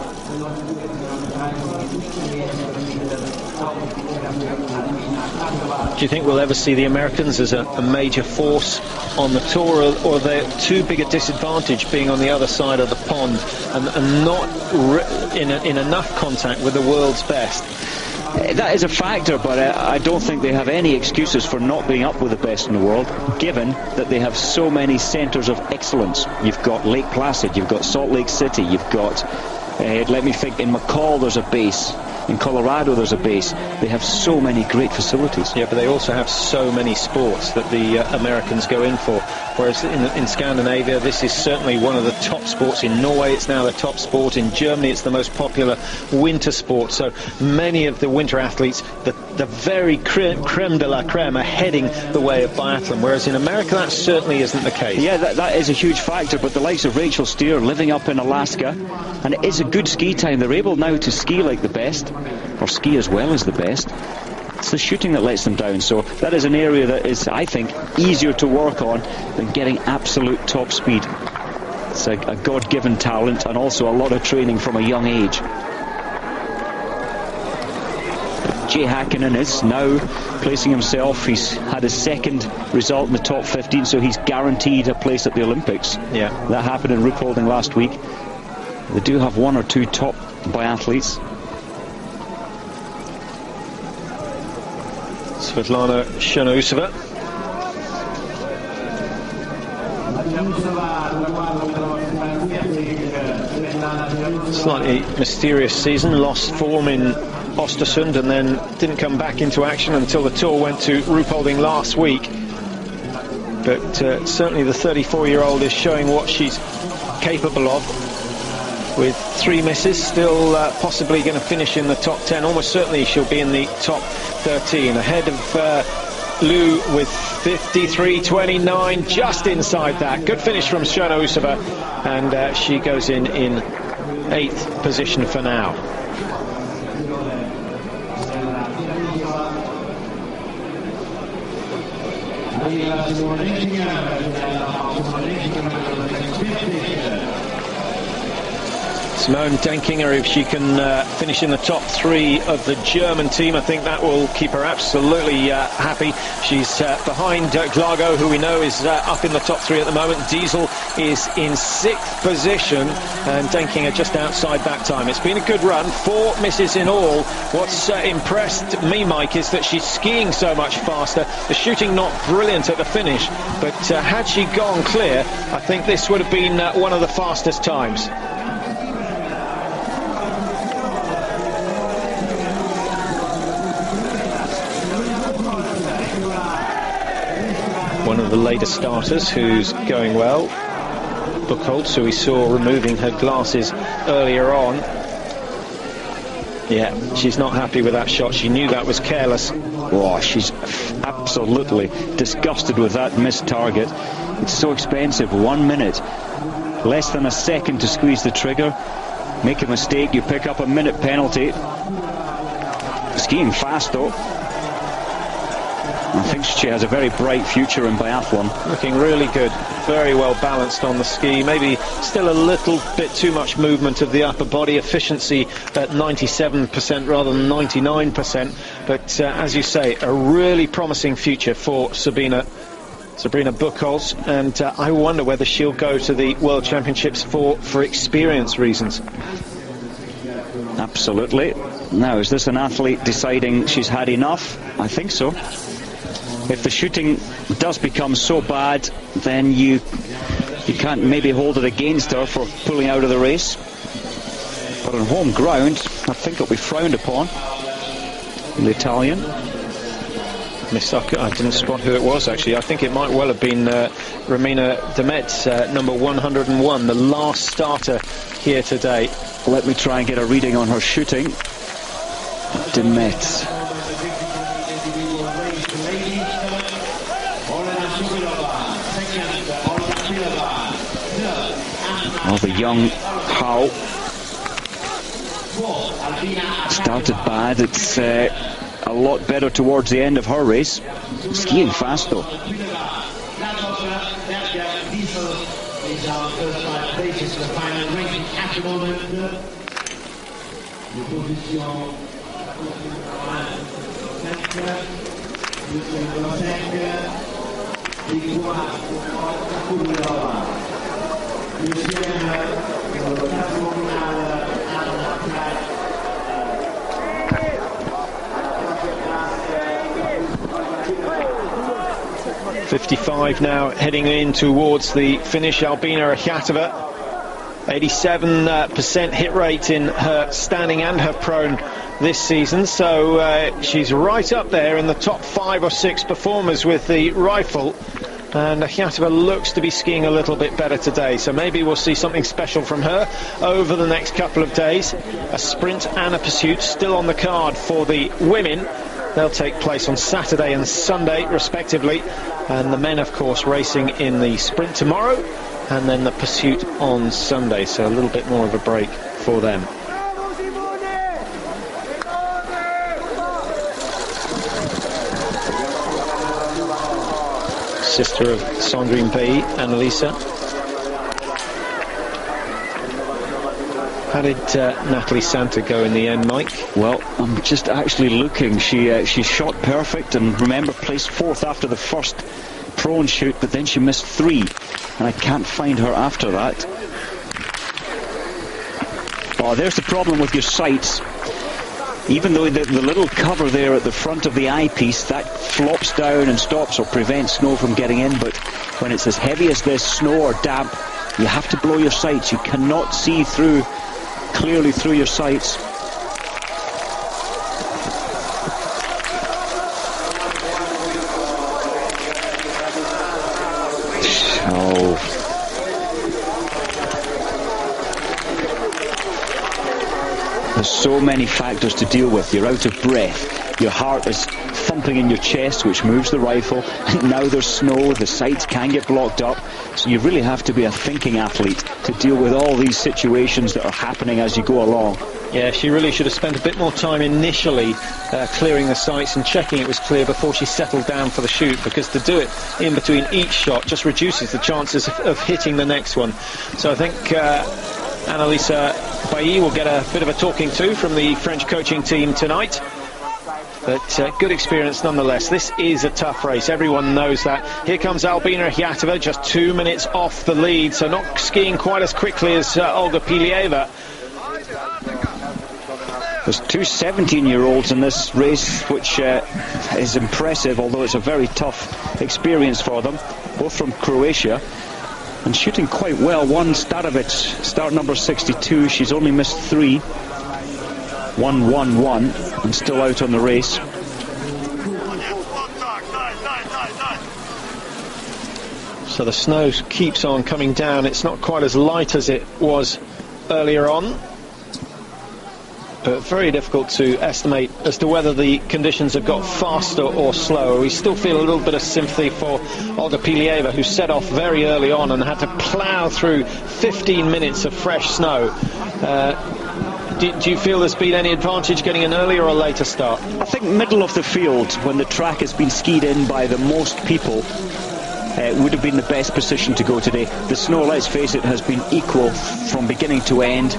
Do you think we'll ever see the Americans as a major force on the tour, or they're too big a disadvantage being on the other side of the pond and not in enough contact with the world's best? That is a factor, but I don't think they have any excuses for not being up with the best in the world, given that they have so many centres of excellence. You've got Lake Placid, you've got Salt Lake City, you've got, let me think, in McCall there's a base. In Colorado there's a base. They have so many great facilities. Yeah, but they also have so many sports that the Americans go in for. Whereas in Scandinavia, this is certainly one of the top sports. In Norway, it's now the top sport. In Germany, it's the most popular winter sport. So many of the winter athletes, the very creme de la creme, are heading the way of biathlon. Whereas in America, that certainly isn't the case. Yeah, that is a huge factor. But the likes of Rachel Steer living up in Alaska, and it is a good ski time. They're able now to ski like the best, or ski as well as the best. It's the shooting that lets them down. So that is an area that is, I think, easier to work on than getting absolute top speed. It's a God-given talent, and also a lot of training from a young age. Jay Hakkinen is now placing himself. He's had his 2nd result in the top 15, so he's guaranteed a place at the Olympics. Yeah, that happened in Ruhpolding last week. They do have 1 or 2 top biathletes. Svetlana Chernousova. Slightly mysterious season, lost form in Östersund and then didn't come back into action until the tour went to Ruhpolding last week. But certainly the 34-year-old is showing what she's capable of. with 3 misses, still possibly going to finish in the top 10. Almost certainly she'll be in the top 13, ahead of Lou with 53.29, just inside that. Good finish from Shona Usova, and she goes in 8th position for now. Simone Denkinger, if she can finish in the top 3 of the German team, I think that will keep her absolutely happy. She's behind Glago, who we know is up in the top 3 at the moment. Diesel is in 6th position, and Denkinger just outside that time. It's been a good run, 4 misses in all. What's impressed me, Mike, is that she's skiing so much faster. The shooting not brilliant at the finish, but had she gone clear, I think this would have been one of the fastest times. One of the later starters who's going well, Buchholz, who we saw removing her glasses earlier on. Yeah, she's not happy with that shot. She knew that was careless. Oh, she's absolutely disgusted with that missed target. It's so expensive. 1 minute, less than a second to squeeze the trigger. Make a mistake, you pick up a minute penalty. Skiing fast though. I think she has a very bright future in biathlon. Looking really good, very well balanced on the ski. Maybe still a little bit too much movement of the upper body. Efficiency at 97% rather than 99%. But as you say, a really promising future for Sabrina Buchholz, and I wonder whether she'll go to the World Championships for experience reasons. Absolutely. Now, is this an athlete deciding she's had enough? I think so. If the shooting does become so bad, then you can't maybe hold it against her for pulling out of the race. But on home ground, I think it'll be frowned upon. The Italian. I didn't spot who it was, actually. I think it might well have been Romina Demet, number 101, the last starter here today. Let me try and get a reading on her shooting. Demet. Oh, the young Hao started bad. It's a lot better towards the end of her race. Skiing fast though. .55 now, heading in towards the finish. Albina Akhmatova, 87% hit rate in her standing and her prone this season, so she's right up there in the top 5 or 6 performers with the rifle. And Akhmatova looks to be skiing a little bit better today, so maybe we'll see something special from her over the next couple of days. A sprint and a pursuit still on the card for the women. They'll take place on Saturday and Sunday respectively, and the men of course racing in the sprint tomorrow and then the pursuit on Sunday, so a little bit more of a break for them. Sister of Sandrine Bay, Annalisa. How did Natalie Santa go in the end, Mike? Well, I'm just actually looking. She shot perfect, and remember, placed 4th after the first prone shoot, but then she missed 3, and I can't find her after that. Oh, there's the problem with your sights. Even though the little cover there at the front of the eyepiece, that flops down and stops or prevents snow from getting in, but when it's as heavy as this, snow or damp, you have to blow your sights. You cannot see clearly through your sights. There's so many factors to deal with. You're out of breath, your heart is thumping in your chest, which moves the rifle, and now there's snow, the sights can get blocked up, so you really have to be a thinking athlete to deal with all these situations that are happening as you go along. Yeah, she really should have spent a bit more time initially clearing the sights and checking it was clear before she settled down for the shoot, because to do it in between each shot just reduces the chances of hitting the next one. So I think Annalisa Bailly will get a bit of a talking to from the French coaching team tonight. But good experience nonetheless. This is a tough race, everyone knows that. Here comes Albina Hyatova, just 2 minutes off the lead, so not skiing quite as quickly as Olga Pilieva. There's two 17-year-olds in this race, which is impressive, although it's a very tough experience for them, both from Croatia, and shooting quite well. One Starovic, start number 62, she's only missed 3. 1-1-1 and still out on the race. So the snow keeps on coming down. It's not quite as light as it was earlier on, but very difficult to estimate as to whether the conditions have got faster or slower. We still feel a little bit of sympathy for Olga Pilieva, who set off very early on and had to plough through 15 minutes of fresh snow. Do you feel there's been any advantage getting an earlier or later start? I think middle of the field, when the track has been skied in by the most people, would have been the best position to go today. The snow, let's face it, has been equal from beginning to end.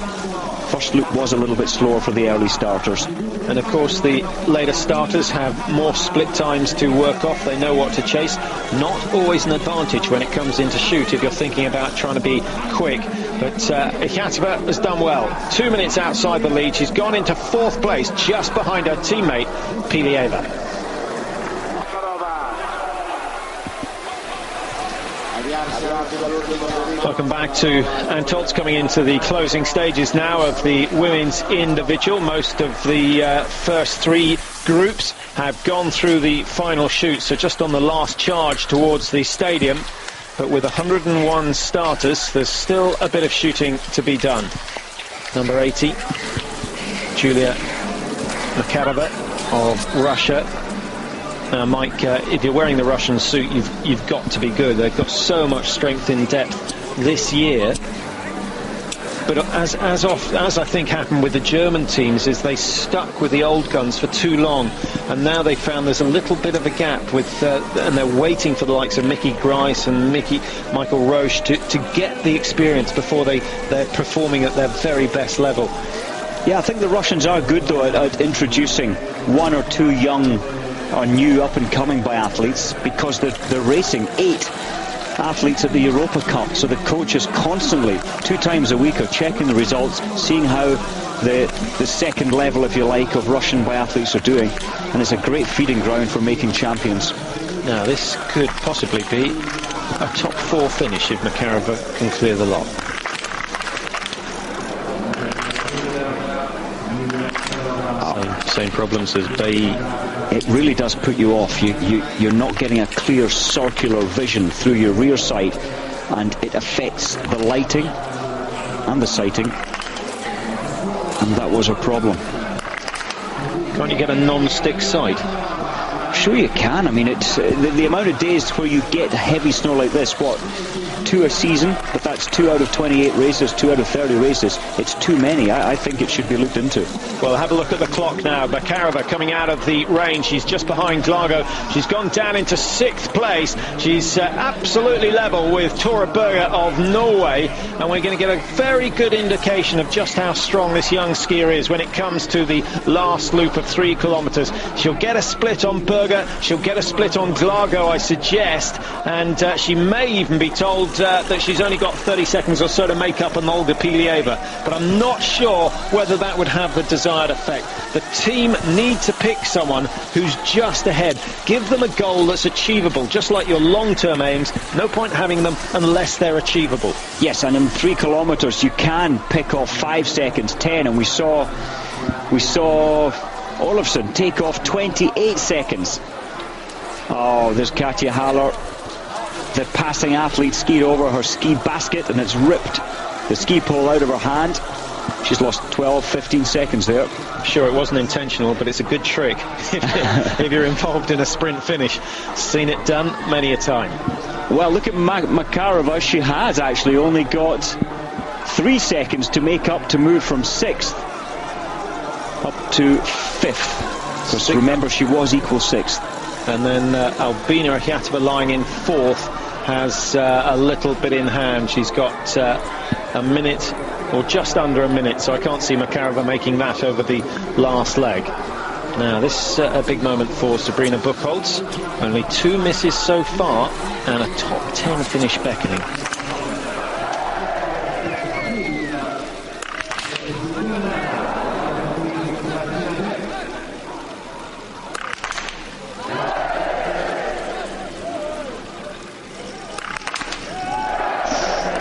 First loop was a little bit slower for the early starters. And of course the later starters have more split times to work off. They know what to chase. Not always an advantage when it comes into shoot if you're thinking about trying to be quick. But Hyatova has done well. 2 minutes outside the lead. She's gone into 4th place, just behind her teammate Pilieva. Welcome back to Antolz, coming into the closing stages now of the women's individual. Most of the first 3 groups have gone through the final shoot, so just on the last charge towards the stadium. But with 101 starters, there's still a bit of shooting to be done. Number 80, Julia Makarova of Russia. Mike, if you're wearing the Russian suit, you've got to be good. They've got so much strength in depth this year. But as I think happened with the German teams, is they stuck with the old guns for too long, and now they found there's a little bit of a gap with, and they're waiting for the likes of Mickey Grice and Michael Roche to get the experience before they're performing at their very best level. Yeah, I think the Russians are good though at introducing 1 or 2 young or new up-and-coming biathletes, because they're racing 8 athletes at the Europa Cup, so the coaches constantly, 2 times a week, are checking the results, seeing how the second level, if you like, of Russian biathletes are doing, and it's a great feeding ground for making champions. Now this could possibly be a top 4 finish if Makarova can clear the lot. Same problems as Bailly. It really does put you off. You're not getting a clear circular vision through your rear sight, and it affects the lighting and the sighting, and that was a problem. Can't you get a non-stick sight? Sure you can. I mean, it's the amount of days where you get heavy snow like this, what, 2 a season, but that's 2 out of 28 races, 2 out of 30 races. It's too many. I think it should be looked into. Well, have a look at the clock now. Makarova coming out of the range. She's just behind Glago. She's gone down into 6th place. She's absolutely level with Tora Berger of Norway, and we're going to get a very good indication of just how strong this young skier is when it comes to the last loop of 3 kilometres. She'll get a split on Berger. She'll get a split on Glago, I suggest, and she may even be told that she's only got 30 seconds or so to make up on Olga Pilieva, but I'm not sure whether that would have the desired effect. The team need to pick someone who's just ahead. Give them a goal that's achievable, just like your long-term aims. No point having them unless they're achievable. Yes, and in 3 kilometres you can pick off 5 seconds, 10, and we saw Olofsson take off 28 seconds. Oh, there's Katja Haller. The passing athlete skied over her ski basket and it's ripped the ski pole out of her hand. She's lost 12, 15 seconds there. Sure, it wasn't intentional, but it's a good trick if you're involved in a sprint finish. Seen it done many a time. Well, look at Makarova. She has actually only got 3 seconds to make up to move from 6th up to 5th. Because remember, she was equal 6th. And then Albina Akhmatova lying in 4th has a little bit in hand. She's got a minute, or just under a minute, so I can't see Makarova making that over the last leg. Now this a big moment for Sabrina Buchholz. Only 2 misses so far and a top 10 finish beckoning.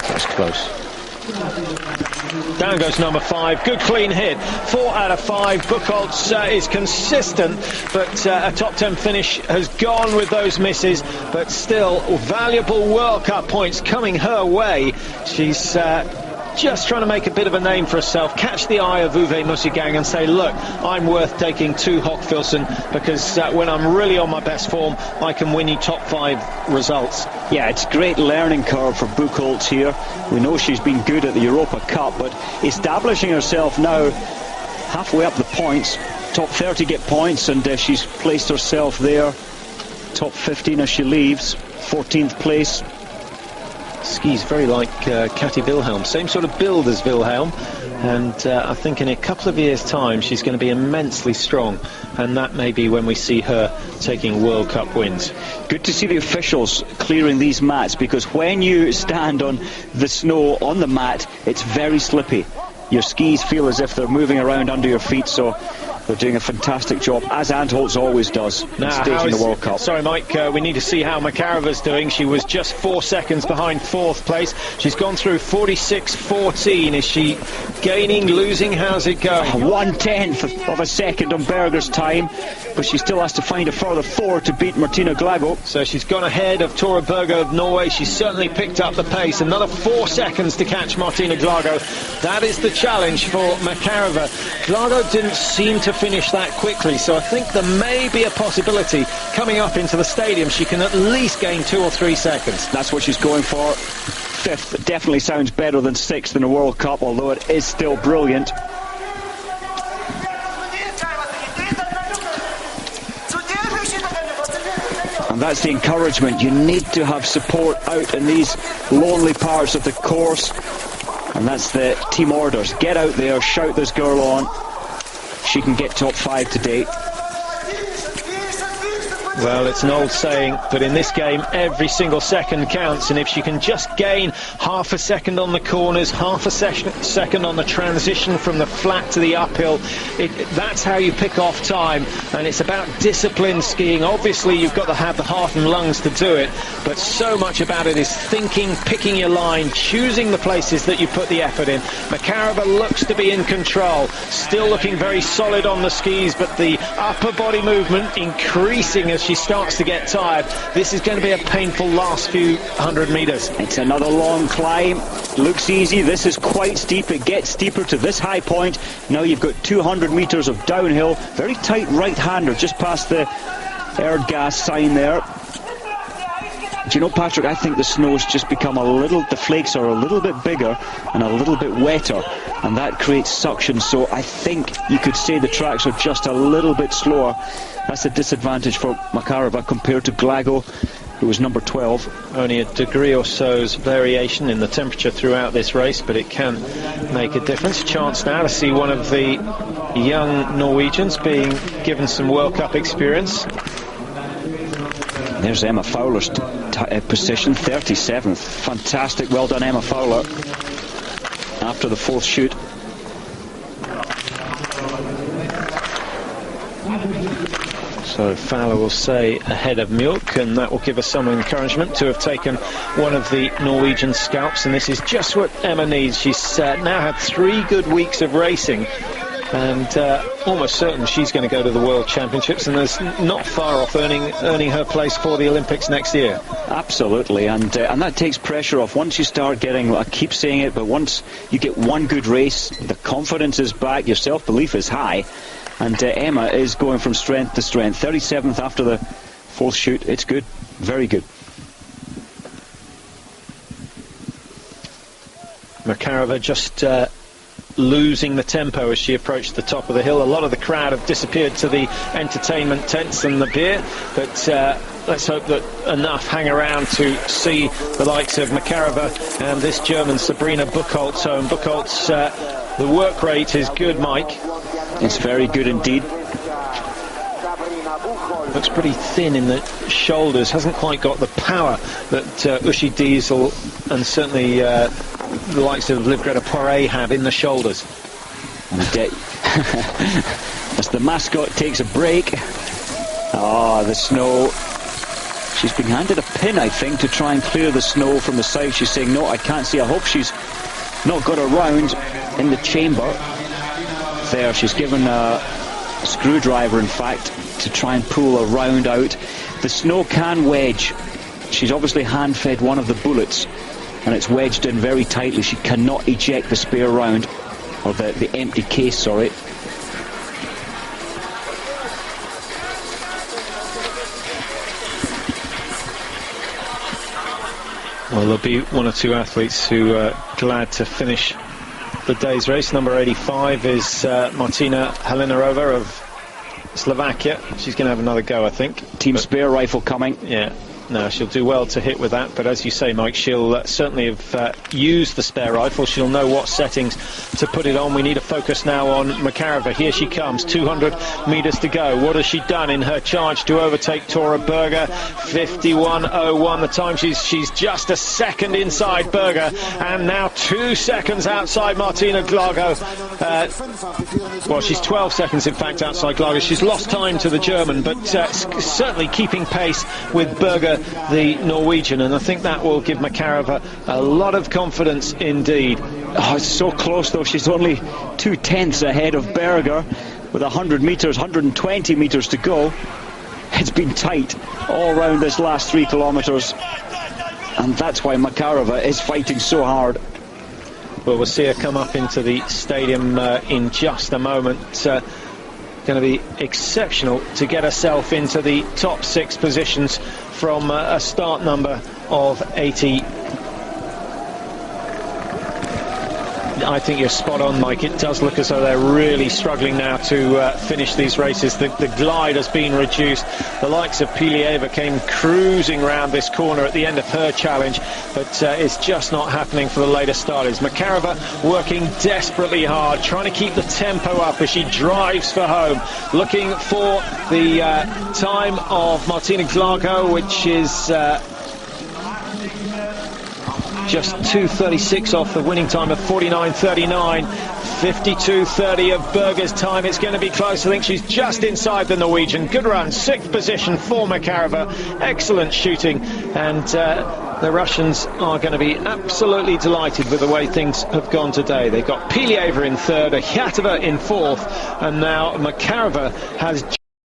That's close. Down goes number 5. Good clean hit. 4 out of 5. Buchholz is consistent, but a top 10 finish has gone with those misses. But still, valuable World Cup points coming her way. She's just trying to make a bit of a name for herself, catch the eye of Uwe Mussigang and say, look, I'm worth taking to Hochfilzen, because when I'm really on my best form, I can win you top 5 results. Yeah, it's a great learning curve for Buchholz here. We know she's been good at the Europa Cup, but establishing herself now halfway up the points. Top 30 get points, and she's placed herself there. Top 15 as she leaves, 14th place. Skis very like Kati Wilhelm, same sort of build as Wilhelm, and I think in a couple of years' time she's going to be immensely strong, and that may be when we see her taking World Cup wins. Good to see the officials clearing these mats, because when you stand on the snow on the mat, it's very slippy. Your skis feel as if they're moving around under your feet, so they're doing a fantastic job, as Antholz always does, in staging the World Cup. Sorry, Mike, we need to see how Makarova's doing. She was just 4 seconds behind 4th place. She's gone through 46.14. Is she gaining, losing? How's it going? 1/10 of a second on Berger's time, but she still has to find a further 4 to beat Martina Glago. So she's gone ahead of Tora Berger of Norway. She's certainly picked up the pace. Another 4 seconds to catch Martina Glago. That is the challenge for Makarova. Glago didn't seem to finish that quickly, so I think there may be a possibility coming up into the stadium she can at least gain 2 or 3 seconds. That's what she's going for. 5th definitely sounds better than 6th in a World Cup, although it is still brilliant. And that's the encouragement. You need to have support out in these lonely parts of the course, and that's the team orders. Get out there, shout this girl on. She can get top 5 today. Well, it's an old saying, but in this game every single second counts, and if she can just gain half a second on the corners, half a second on the transition from the flat to the uphill, that's how you pick off time. And it's about discipline skiing. Obviously you've got to have the heart and lungs to do it, but so much about it is thinking, picking your line, choosing the places that you put the effort in. Makarova looks to be in control, still looking very solid on the skis, but the upper body movement increasing as she starts to get tired. This is going to be a painful last few 100 metres. It's another long climb. Looks easy. This is quite steep. It gets steeper to this high point. Now you've got 200 metres of downhill. Very tight right-hander just past the Erdgas sign there. Do you know, Patrick, I think the snow's just become the flakes are a little bit bigger and a little bit wetter, and that creates suction, so I think you could say the tracks are just a little bit slower. That's a disadvantage for Makarova compared to Glago, who was number 12. Only a degree or so's variation in the temperature throughout this race, but it can make a difference. Chance now to see one of the young Norwegians being given some World Cup experience. There's Emma Fowler's position, 37th. Fantastic, well done Emma Fowler after the 4th shoot. So Fowler will stay ahead of Mjölk, and that will give us some encouragement to have taken one of the Norwegian scalps, and this is just what Emma needs. She's now had 3 good weeks of racing, and almost certain she's going to go to the World Championships, and is not far off earning her place for the Olympics next year. Absolutely, and that takes pressure off. Once you start getting, I keep saying it, but once you get one good race, the confidence is back, your self-belief is high, and Emma is going from strength to strength. 37th after the fourth shoot. It's good, very good. Makarova just losing the tempo as she approached the top of the hill. A lot of the crowd have disappeared to the entertainment tents and the beer, but let's hope that enough hang around to see the likes of Makarova and this German Sabrina Buchholz home. Buchholz, the work rate is good, Mike. It's very good indeed. Looks pretty thin in the shoulders, hasn't quite got the power that Uschi Diesel and certainly the likes of Liv Greta Poiré have in the shoulders. And as the mascot takes a break, the snow. She's been handed a pin, I think, to try and clear the snow from the side. She's saying, no, I can't see. I hope she's not got a round in the chamber. There, she's given a screwdriver, in fact, to try and pull a round out. The snow can wedge. She's obviously hand-fed one of the bullets, and it's wedged in very tightly. She cannot eject the spare round, or the empty case, sorry. Well, there'll be one or two athletes who are glad to finish the day's race. Number 85 is Martina Helinarova of Slovakia. She's going to have another go, I think. Team spare rifle coming. Yeah. No, she'll do well to hit with that, but as you say, Mike, she'll certainly have used the spare rifle. She'll know what settings to put it on. We need to focus now on Makarova. Here she comes, 200 metres to go. What has she done in her charge to overtake Tora Berger? 51.01 the time. She's just a second inside Berger, and now 2 seconds outside Martina Glago. Well, she's 12 seconds, in fact, outside Glago. She's lost time to the German, but certainly keeping pace with Berger, the Norwegian, and I think that will give Makarova a lot of confidence indeed. Oh, it's so close though. She's only 0.2 ahead of Berger with 100 metres, 120 metres to go. It's been tight all round this last 3 kilometres, and that's why Makarova is fighting so hard. Well, we'll see her come up into the stadium in just a moment. Going to be exceptional to get herself into the top 6 positions from a start number of 80. I think you're spot on, Mike. It does look as though they're really struggling now to finish these races. The glide has been reduced. The likes of Pilieva came cruising round this corner at the end of her challenge, but it's just not happening for the later starters. Makarova working desperately hard, trying to keep the tempo up as she drives for home, looking for the time of Martina Glago, which is just 2:36 off the winning time of 49.39. 52.30 of Berger's time. It's going to be close. I think she's just inside the Norwegian. Good run, 6th position for Makarova. Excellent shooting, and the Russians are going to be absolutely delighted with the way things have gone today. They've got Pilieva in 3rd, Akhятova in 4th, and now Makarova has